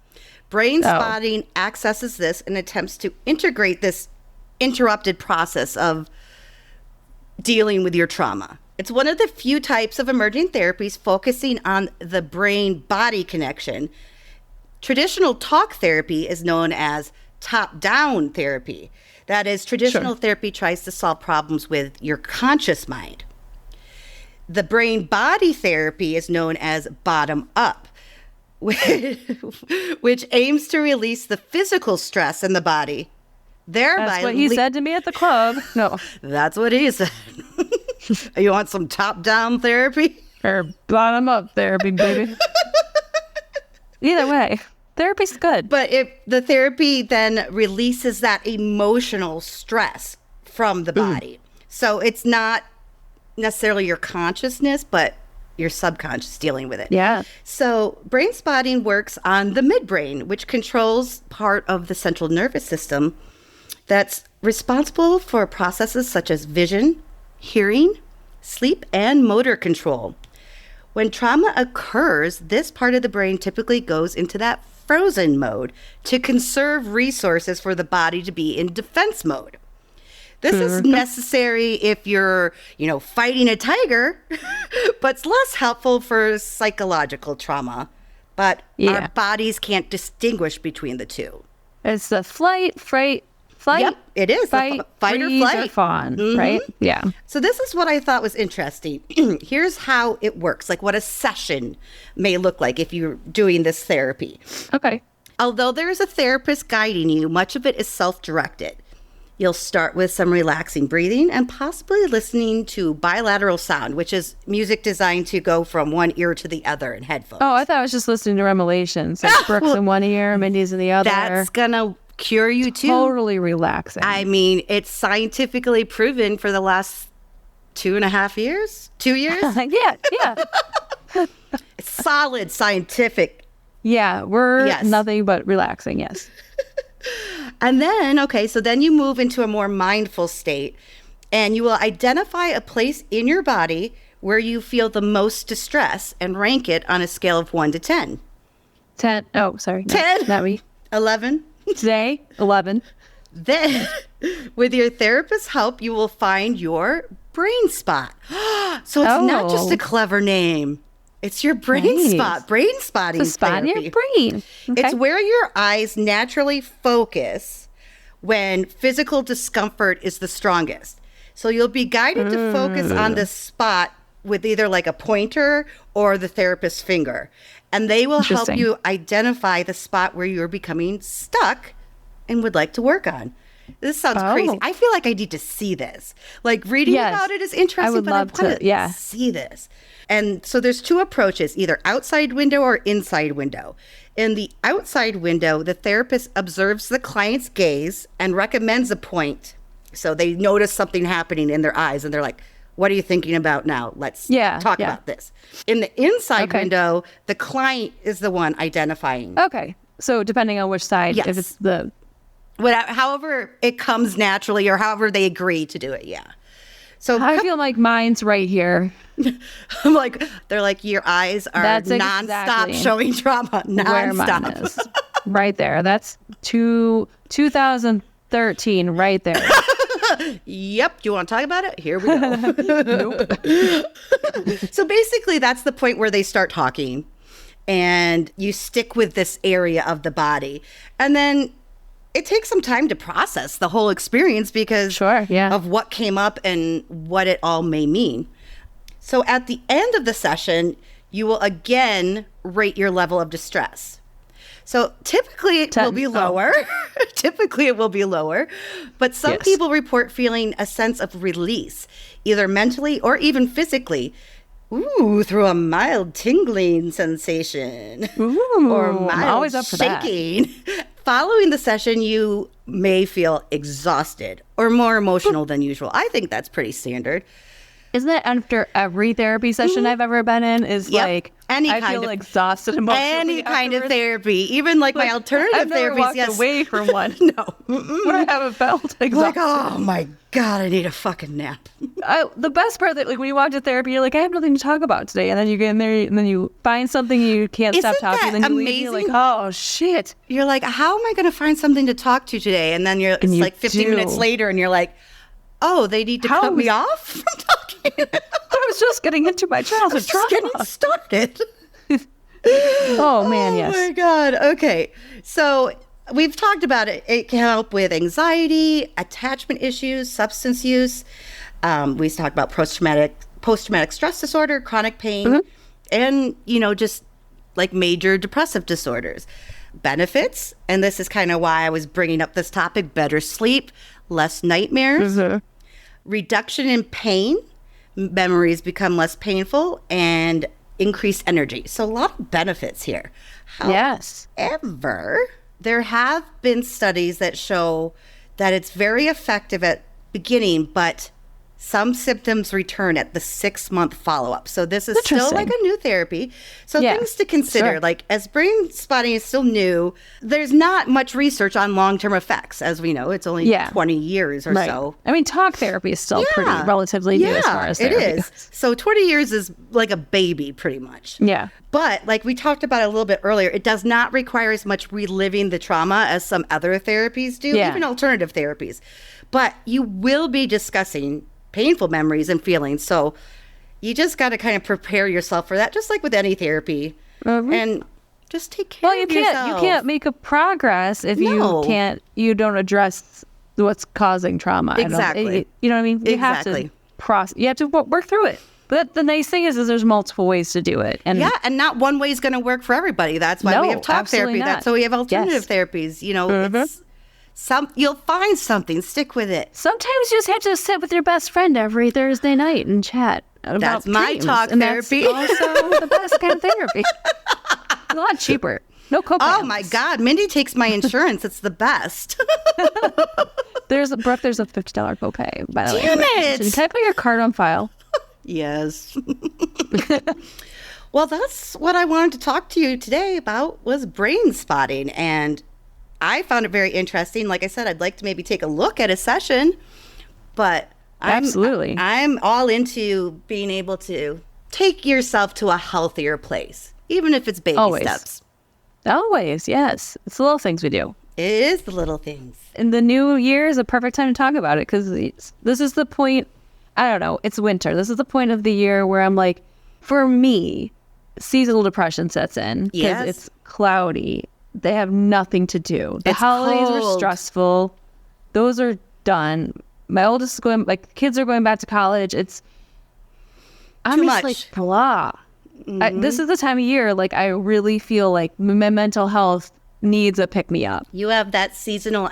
Brainspotting accesses this and attempts to integrate this interrupted process of dealing with your trauma. It's one of the few types of emerging therapies focusing on the brain-body connection. Traditional talk therapy is known as top-down therapy. That is, traditional therapy tries to solve problems with your conscious mind. The brain-body therapy is known as bottom-up, which aims to release the physical stress in the body. Thereby, that's what he said to me at the club. No. That's what he said. You want some top-down therapy? Or bottom-up therapy, baby. Either way, therapy's good. But if the therapy then releases that emotional stress from the body. So it's not necessarily your consciousness, but your subconscious dealing with it. Yeah. So Brainspotting works on the midbrain, which controls part of the central nervous system that's responsible for processes such as vision, hearing, sleep, and motor control. When trauma occurs, this part of the brain typically goes into that frozen mode to conserve resources for the body to be in defense mode. This is necessary if you're, fighting a tiger, but it's less helpful for psychological trauma. But our bodies can't distinguish between the two. It's the flight. Yep, it is. Fight or flight. Or fawn, right? Yeah. So this is what I thought was interesting. Here's how it works, like what a session may look like if you're doing this therapy. Okay. Although there is a therapist guiding you, much of it is self-directed. You'll start with some relaxing breathing and possibly listening to bilateral sound, which is music designed to go from one ear to the other in headphones. Oh, I thought I was just listening to REMelations. Like Brooke's in one ear, Mindy's in the other. That's going to cure you too. Totally relaxing. I mean, it's scientifically proven for the last 2.5 years? 2 years? Yeah. It's solid scientific. Yeah, we're nothing but relaxing, yes. And then, so then you move into a more mindful state and you will identify a place in your body where you feel the most distress and rank it on a scale of 1 to 10. 10. Oh, sorry. 10. Not me. 11. Today, 11. Then, with your therapist's help, you will find your brain spot. So it's not just a clever name. It's your brain spot. Brainspotting. It's a spot in your brain. Okay. It's where your eyes naturally focus when physical discomfort is the strongest. So you'll be guided to focus on the spot with either like a pointer or the therapist's finger. And they will help you identify the spot where you're becoming stuck and would like to work on. This sounds crazy. I feel like I need to see this. Like reading about it is interesting, I would love to see this. And so there's two approaches, either outside window or inside window. In the outside window, the therapist observes the client's gaze and recommends a point. So they notice something happening in their eyes and they're like, what are you thinking about now? Let's talk about this. In the inside window, the client is the one identifying. Okay. So depending on which side, if it's the... however it comes naturally or however they agree to do it, So I feel like mine's right here. I'm like, they're like, your eyes are nonstop showing trauma. Where mine is. Right there. That's 2013 right there. Yep. Do you want to talk about it? Here we go. Nope. So basically, that's the point where they start talking and you stick with this area of the body. And then it takes some time to process the whole experience because of what came up and what it all may mean. So at the end of the session, you will again rate your level of distress. So typically it will be lower. Typically it will be lower. But some people report feeling a sense of release, either mentally or even physically. Through a mild tingling sensation. Or mild shaking. Following the session, you may feel exhausted or more emotional than usual. I think that's pretty standard. Isn't that after every therapy session I've ever been in is like, I feel exhausted emotionally any kind of therapy, even like my alternative therapies. I've never walked away from one. No. But I haven't felt exhausted. Like, oh my God, I need a fucking nap. The best part that, like, when you walk to therapy, you're like, I have nothing to talk about today. And then you get in there and then you find something you can't stop talking. And then you leave, you're like, oh shit. You're like, how am I going to find something to talk to today? And then it's like 15 minutes later and you're like, oh, they need to cut me off from talking. I was just getting into my childhood trauma. Getting started. Oh, man, yes. Oh, my God. Okay. So we've talked about it. It can help with anxiety, attachment issues, substance use. We talked about post-traumatic stress disorder, chronic pain, and, just like major depressive disorders. Benefits, and this is kind of why I was bringing up this topic, better sleep, less nightmares, reduction in pain, memories become less painful, and increased energy. So a lot of benefits here. However, there have been studies that show that it's very effective at beginning, but some symptoms return at the 6-month follow-up. So this is still like a new therapy. So things to consider, like as Brainspotting is still new, there's not much research on long-term effects. As we know, it's only 20 years or so. I mean, talk therapy is still pretty relatively new as far as therapy goes. So 20 years is like a baby pretty much. Yeah. But like we talked about a little bit earlier, it does not require as much reliving the trauma as some other therapies do, even alternative therapies. But you will be discussing painful memories and feelings. So you just got to kind of prepare yourself for that, just like with any therapy. And just take care of yourself. You can't make a progress if you don't address what's causing trauma. Exactly. You know what I mean? You have to work through it. But the nice thing is there's multiple ways to do it. And not one way is going to work for everybody. That's why we have talk therapy. That's why we have alternative therapies. It's you'll find something. Stick with it. Sometimes you just have to sit with your best friend every Thursday night and chat about That's my dreams. talk And therapy. That's also the best kind of therapy. It's a lot cheaper. No copay. Oh my God, Mindy takes my insurance. It's the best. There's a $50 copay, by the way. Damn it! Can I put your card on file? Yes. Well, that's what I wanted to talk to you today about was Brainspotting, and I found it very interesting. Like I said, I'd like to maybe take a look at a session, but I'm all into being able to take yourself to a healthier place, even if it's baby steps. Always, yes. It's the little things we do. It is the little things. And the new year is a perfect time to talk about it because this is the point, I don't know, it's winter. This is the point of the year where I'm like, for me, seasonal depression sets in because it's cloudy. They have nothing to do. The holidays were stressful. Those are done. My oldest is kids are going back to college. I'm just like, blah. This is the time of year, like, I really feel like my mental health needs a pick-me-up. You have that seasonal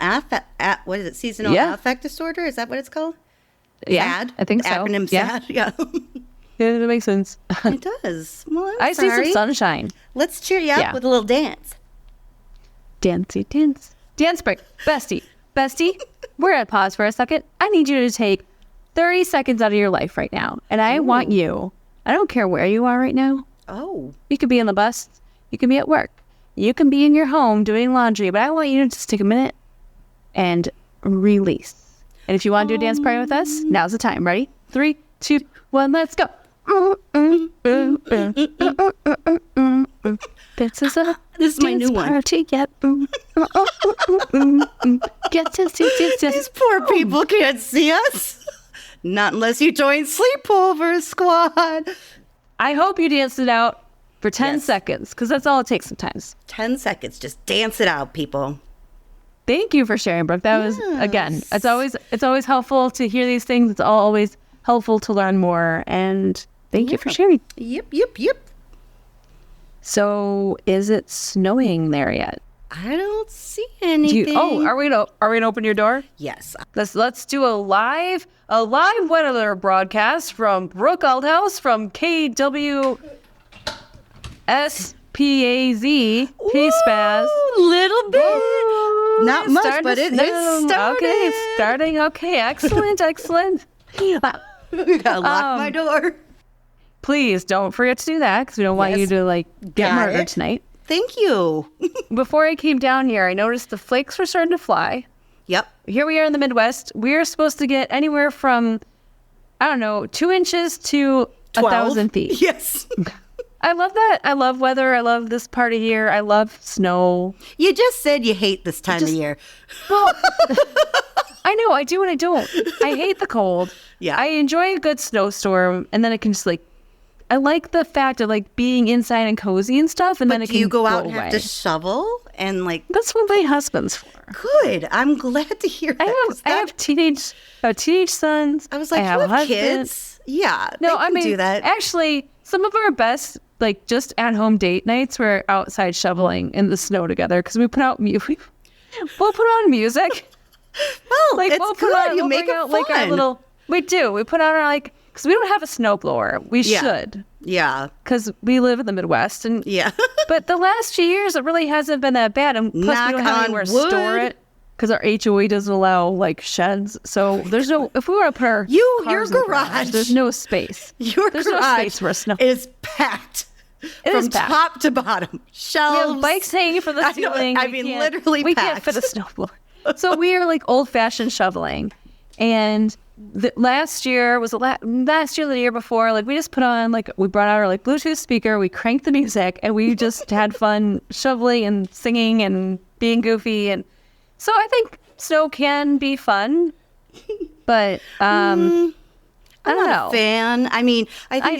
what is it? Seasonal affect disorder? Is that what it's called? Yeah, SAD? I think so. Acronym SAD? Yeah. Yeah, that makes sense. It does. Well, I see some sunshine. Let's cheer you up with a little dance. Dancey dance. Dance break. Bestie, we're at pause for a second. I need you to take 30 seconds out of your life right now. And I want you, I don't care where you are right now. Oh. You could be on the bus. You can be at work. You can be in your home doing laundry. But I want you to just take a minute and release. And if you want to do a dance party with us, now's the time. Ready? 3, 2, 1, let's go. This is my new one. Party. Yep. These poor people can't see us. Not unless you join Sleepover Squad. I hope you danced it out for 10 seconds, because that's all it takes sometimes. 10 seconds. Just dance it out, people. Thank you for sharing, Brooke. That was, again, it's always helpful to hear these things. It's always helpful to learn more. And thank you for sharing. Yep. So, is it snowing there yet? I don't see anything. Are we gonna open your door? Yes. Let's do a live weather broadcast from Brooke Althouse from KWSPAZ PSPAZ. Little bit. Not much, but it's starting. Okay, it's starting. Okay, excellent. I gotta lock my door. Please don't forget to do that, because we don't want you to get murdered tonight. Thank you. Before I came down here, I noticed the flakes were starting to fly. Yep. Here we are in the Midwest. We're supposed to get anywhere from, 2 inches to 1,000 feet. Yes. I love that. I love weather. I love this part of year. I love snow. You just said you hate this time of year. Well, I know. I do and I don't. I hate the cold. Yeah. I enjoy a good snowstorm, and then it can just I like the fact of being inside and cozy and stuff, and then it can you go out and away. have to shovel and That's what my husband's for. Good. I'm glad to hear that. I have teenage sons. I was like, I have you a have husband. Kids? Yeah. No, they can do that. Actually, some of our best just at home date nights were outside shoveling in the snow together, because we put out we'll put on music. Well, it's good. You make it fun. Our little. We do. We put on our because we don't have a snowblower. We should. Yeah. Because we live in the Midwest, and but the last few years it really hasn't been that bad. And plus we don't have anywhere to store it, because our HOA doesn't allow sheds. So there's no. If we were to put our your cars in the garage, there's no space. There's no space for a snow. It is packed. From top to bottom. Shelves. We have bikes hanging from the ceiling. Literally we packed. can't fit a snowblower. So we are old-fashioned shoveling. And last year was last year, the year before, we just put on, we brought out our Bluetooth speaker, we cranked the music, and we just had fun shoveling and singing and being goofy. And so I think snow can be fun, but I'm not a fan. I think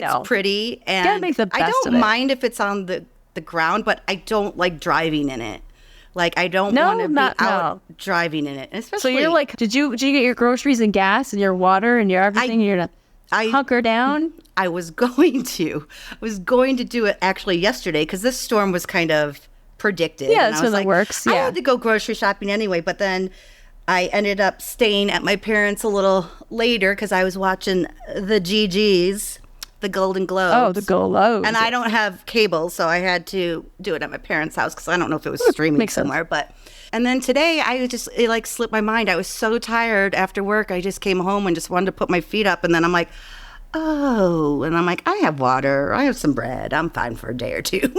it's pretty, and gotta make the best I of don't it. mind if it's on the ground, but I don't like driving in it. I don't want to be out driving in it. Especially, so you're did you get your groceries and gas and your water and your everything? You're gonna hunker down? I was going to do it actually yesterday, because this storm was kind of predicted. Yeah, that's when it works. Yeah. I had to go grocery shopping anyway, but then I ended up staying at my parents' a little later, because I was watching the GGs, the Golden Globes. Oh, the Globes. And I don't have cable, so I had to do it at my parents' house, because I don't know if it was streaming somewhere. But and then today, it slipped my mind. I was so tired after work. I just came home and just wanted to put my feet up, and then I'm like, oh, and I'm like, I have water, I have some bread, I'm fine for a day or two.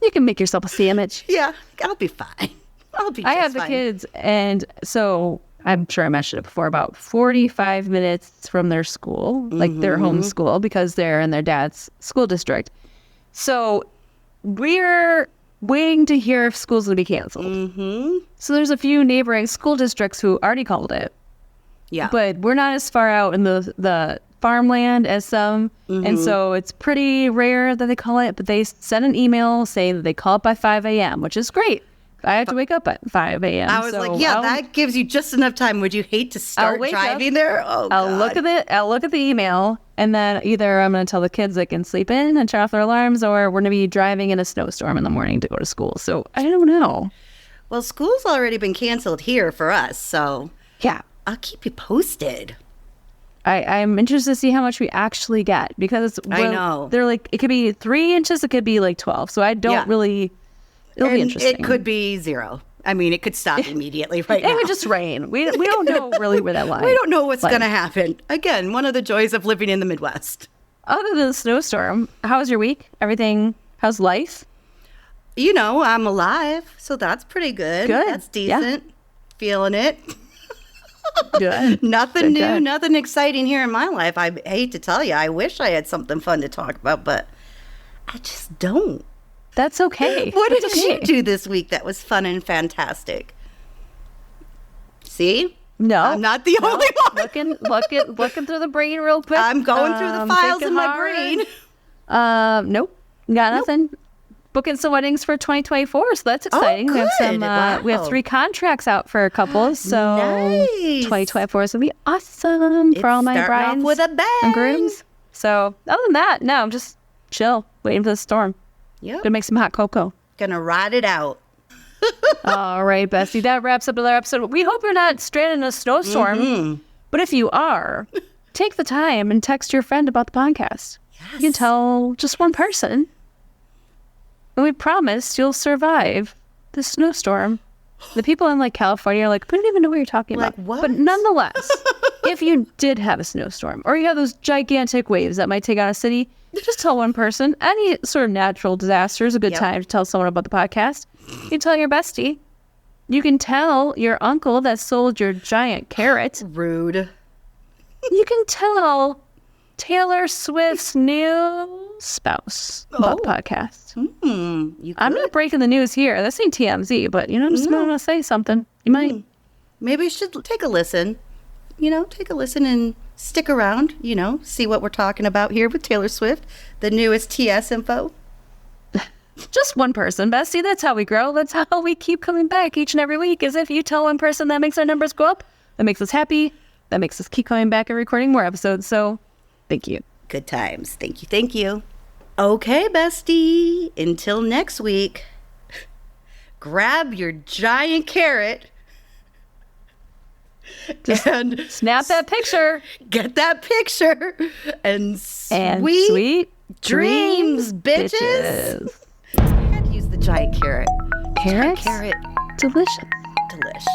You can make yourself a sandwich. Yeah, I'll be fine. I have the kids, and so I'm sure I mentioned it before, about 45 minutes from their school, their home school, because they're in their dad's school district. So we're waiting to hear if school's going to be canceled. Mm-hmm. So there's a few neighboring school districts who already called it. Yeah. But we're not as far out in the farmland as some. Mm-hmm. And so it's pretty rare that they call it, but they sent an email saying that they call it by 5 a.m., which is great. I have to wake up at 5 a.m. I was that gives you just enough time. Would you hate to start driving there? Oh, I'll look at the email, and then either I'm going to tell the kids they can sleep in and turn off their alarms, or we're going to be driving in a snowstorm in the morning to go to school. So I don't know. Well, school's already been canceled here for us, so yeah, I'll keep you posted. I'm interested to see how much we actually get, because I know they're it could be 3 inches, it could be 12. So I don't really. It'll be interesting. It could be 0. I mean, it could stop immediately right now. It would just rain. We don't know really where that line. We don't know what's going to happen. Again, one of the joys of living in the Midwest. Other than the snowstorm, how was your week? Everything, how's life? You know, I'm alive, so that's pretty good. Good. That's decent. Yeah. Feeling it. Good. Nothing new, good. Nothing exciting here in my life. I hate to tell you, I wish I had something fun to talk about, but I just don't. That's okay. What did you do this week that was fun and fantastic? See? No. I'm not the only one. Looking through the brain real quick. I'm going through the files in my brain. Nope. Got nothing. Booking some weddings for 2024, so that's exciting. Oh, we have some. Wow. We have 3 contracts out for couples, so nice. 2024 is gonna be awesome for all my brides with a bang. and grooms. So other than that, no, I'm just chill, waiting for the storm. Yep. Gonna make some hot cocoa. Gonna ride it out. All right, Bessie, that wraps up another episode. We hope you're not stranded in a snowstorm, but if you are, take the time and text your friend about the podcast. Yes. You can tell just one person. And we promise you'll survive the snowstorm. The people in California are like, we don't even know what you're talking about. What? But nonetheless, if you did have a snowstorm or you have those gigantic waves that might take out a city, just tell one person. Any sort of natural disaster is a good time to tell someone about the podcast. You can tell your bestie. You can tell your uncle that sold your giant carrot. Rude. You can tell Taylor Swift's new spouse about the podcast. I'm not breaking the news here. This ain't TMZ, but I'm just going to say something. You might. Maybe you should take a listen. Take a listen and stick around. See what we're talking about here with Taylor Swift, the newest TS info. Just one person, Bestie. That's how we grow. That's how we keep coming back each and every week. Is if you tell one person, that makes our numbers go up. That makes us happy. That makes us keep coming back and recording more episodes. So thank you. Good times. Thank you. Thank you. Okay, Bestie. Until next week, grab your giant carrot and snap that picture. Get that picture. And sweet dreams, bitches. I had to use the giant carrot. Carrots? Giant carrot. Delicious. Delish.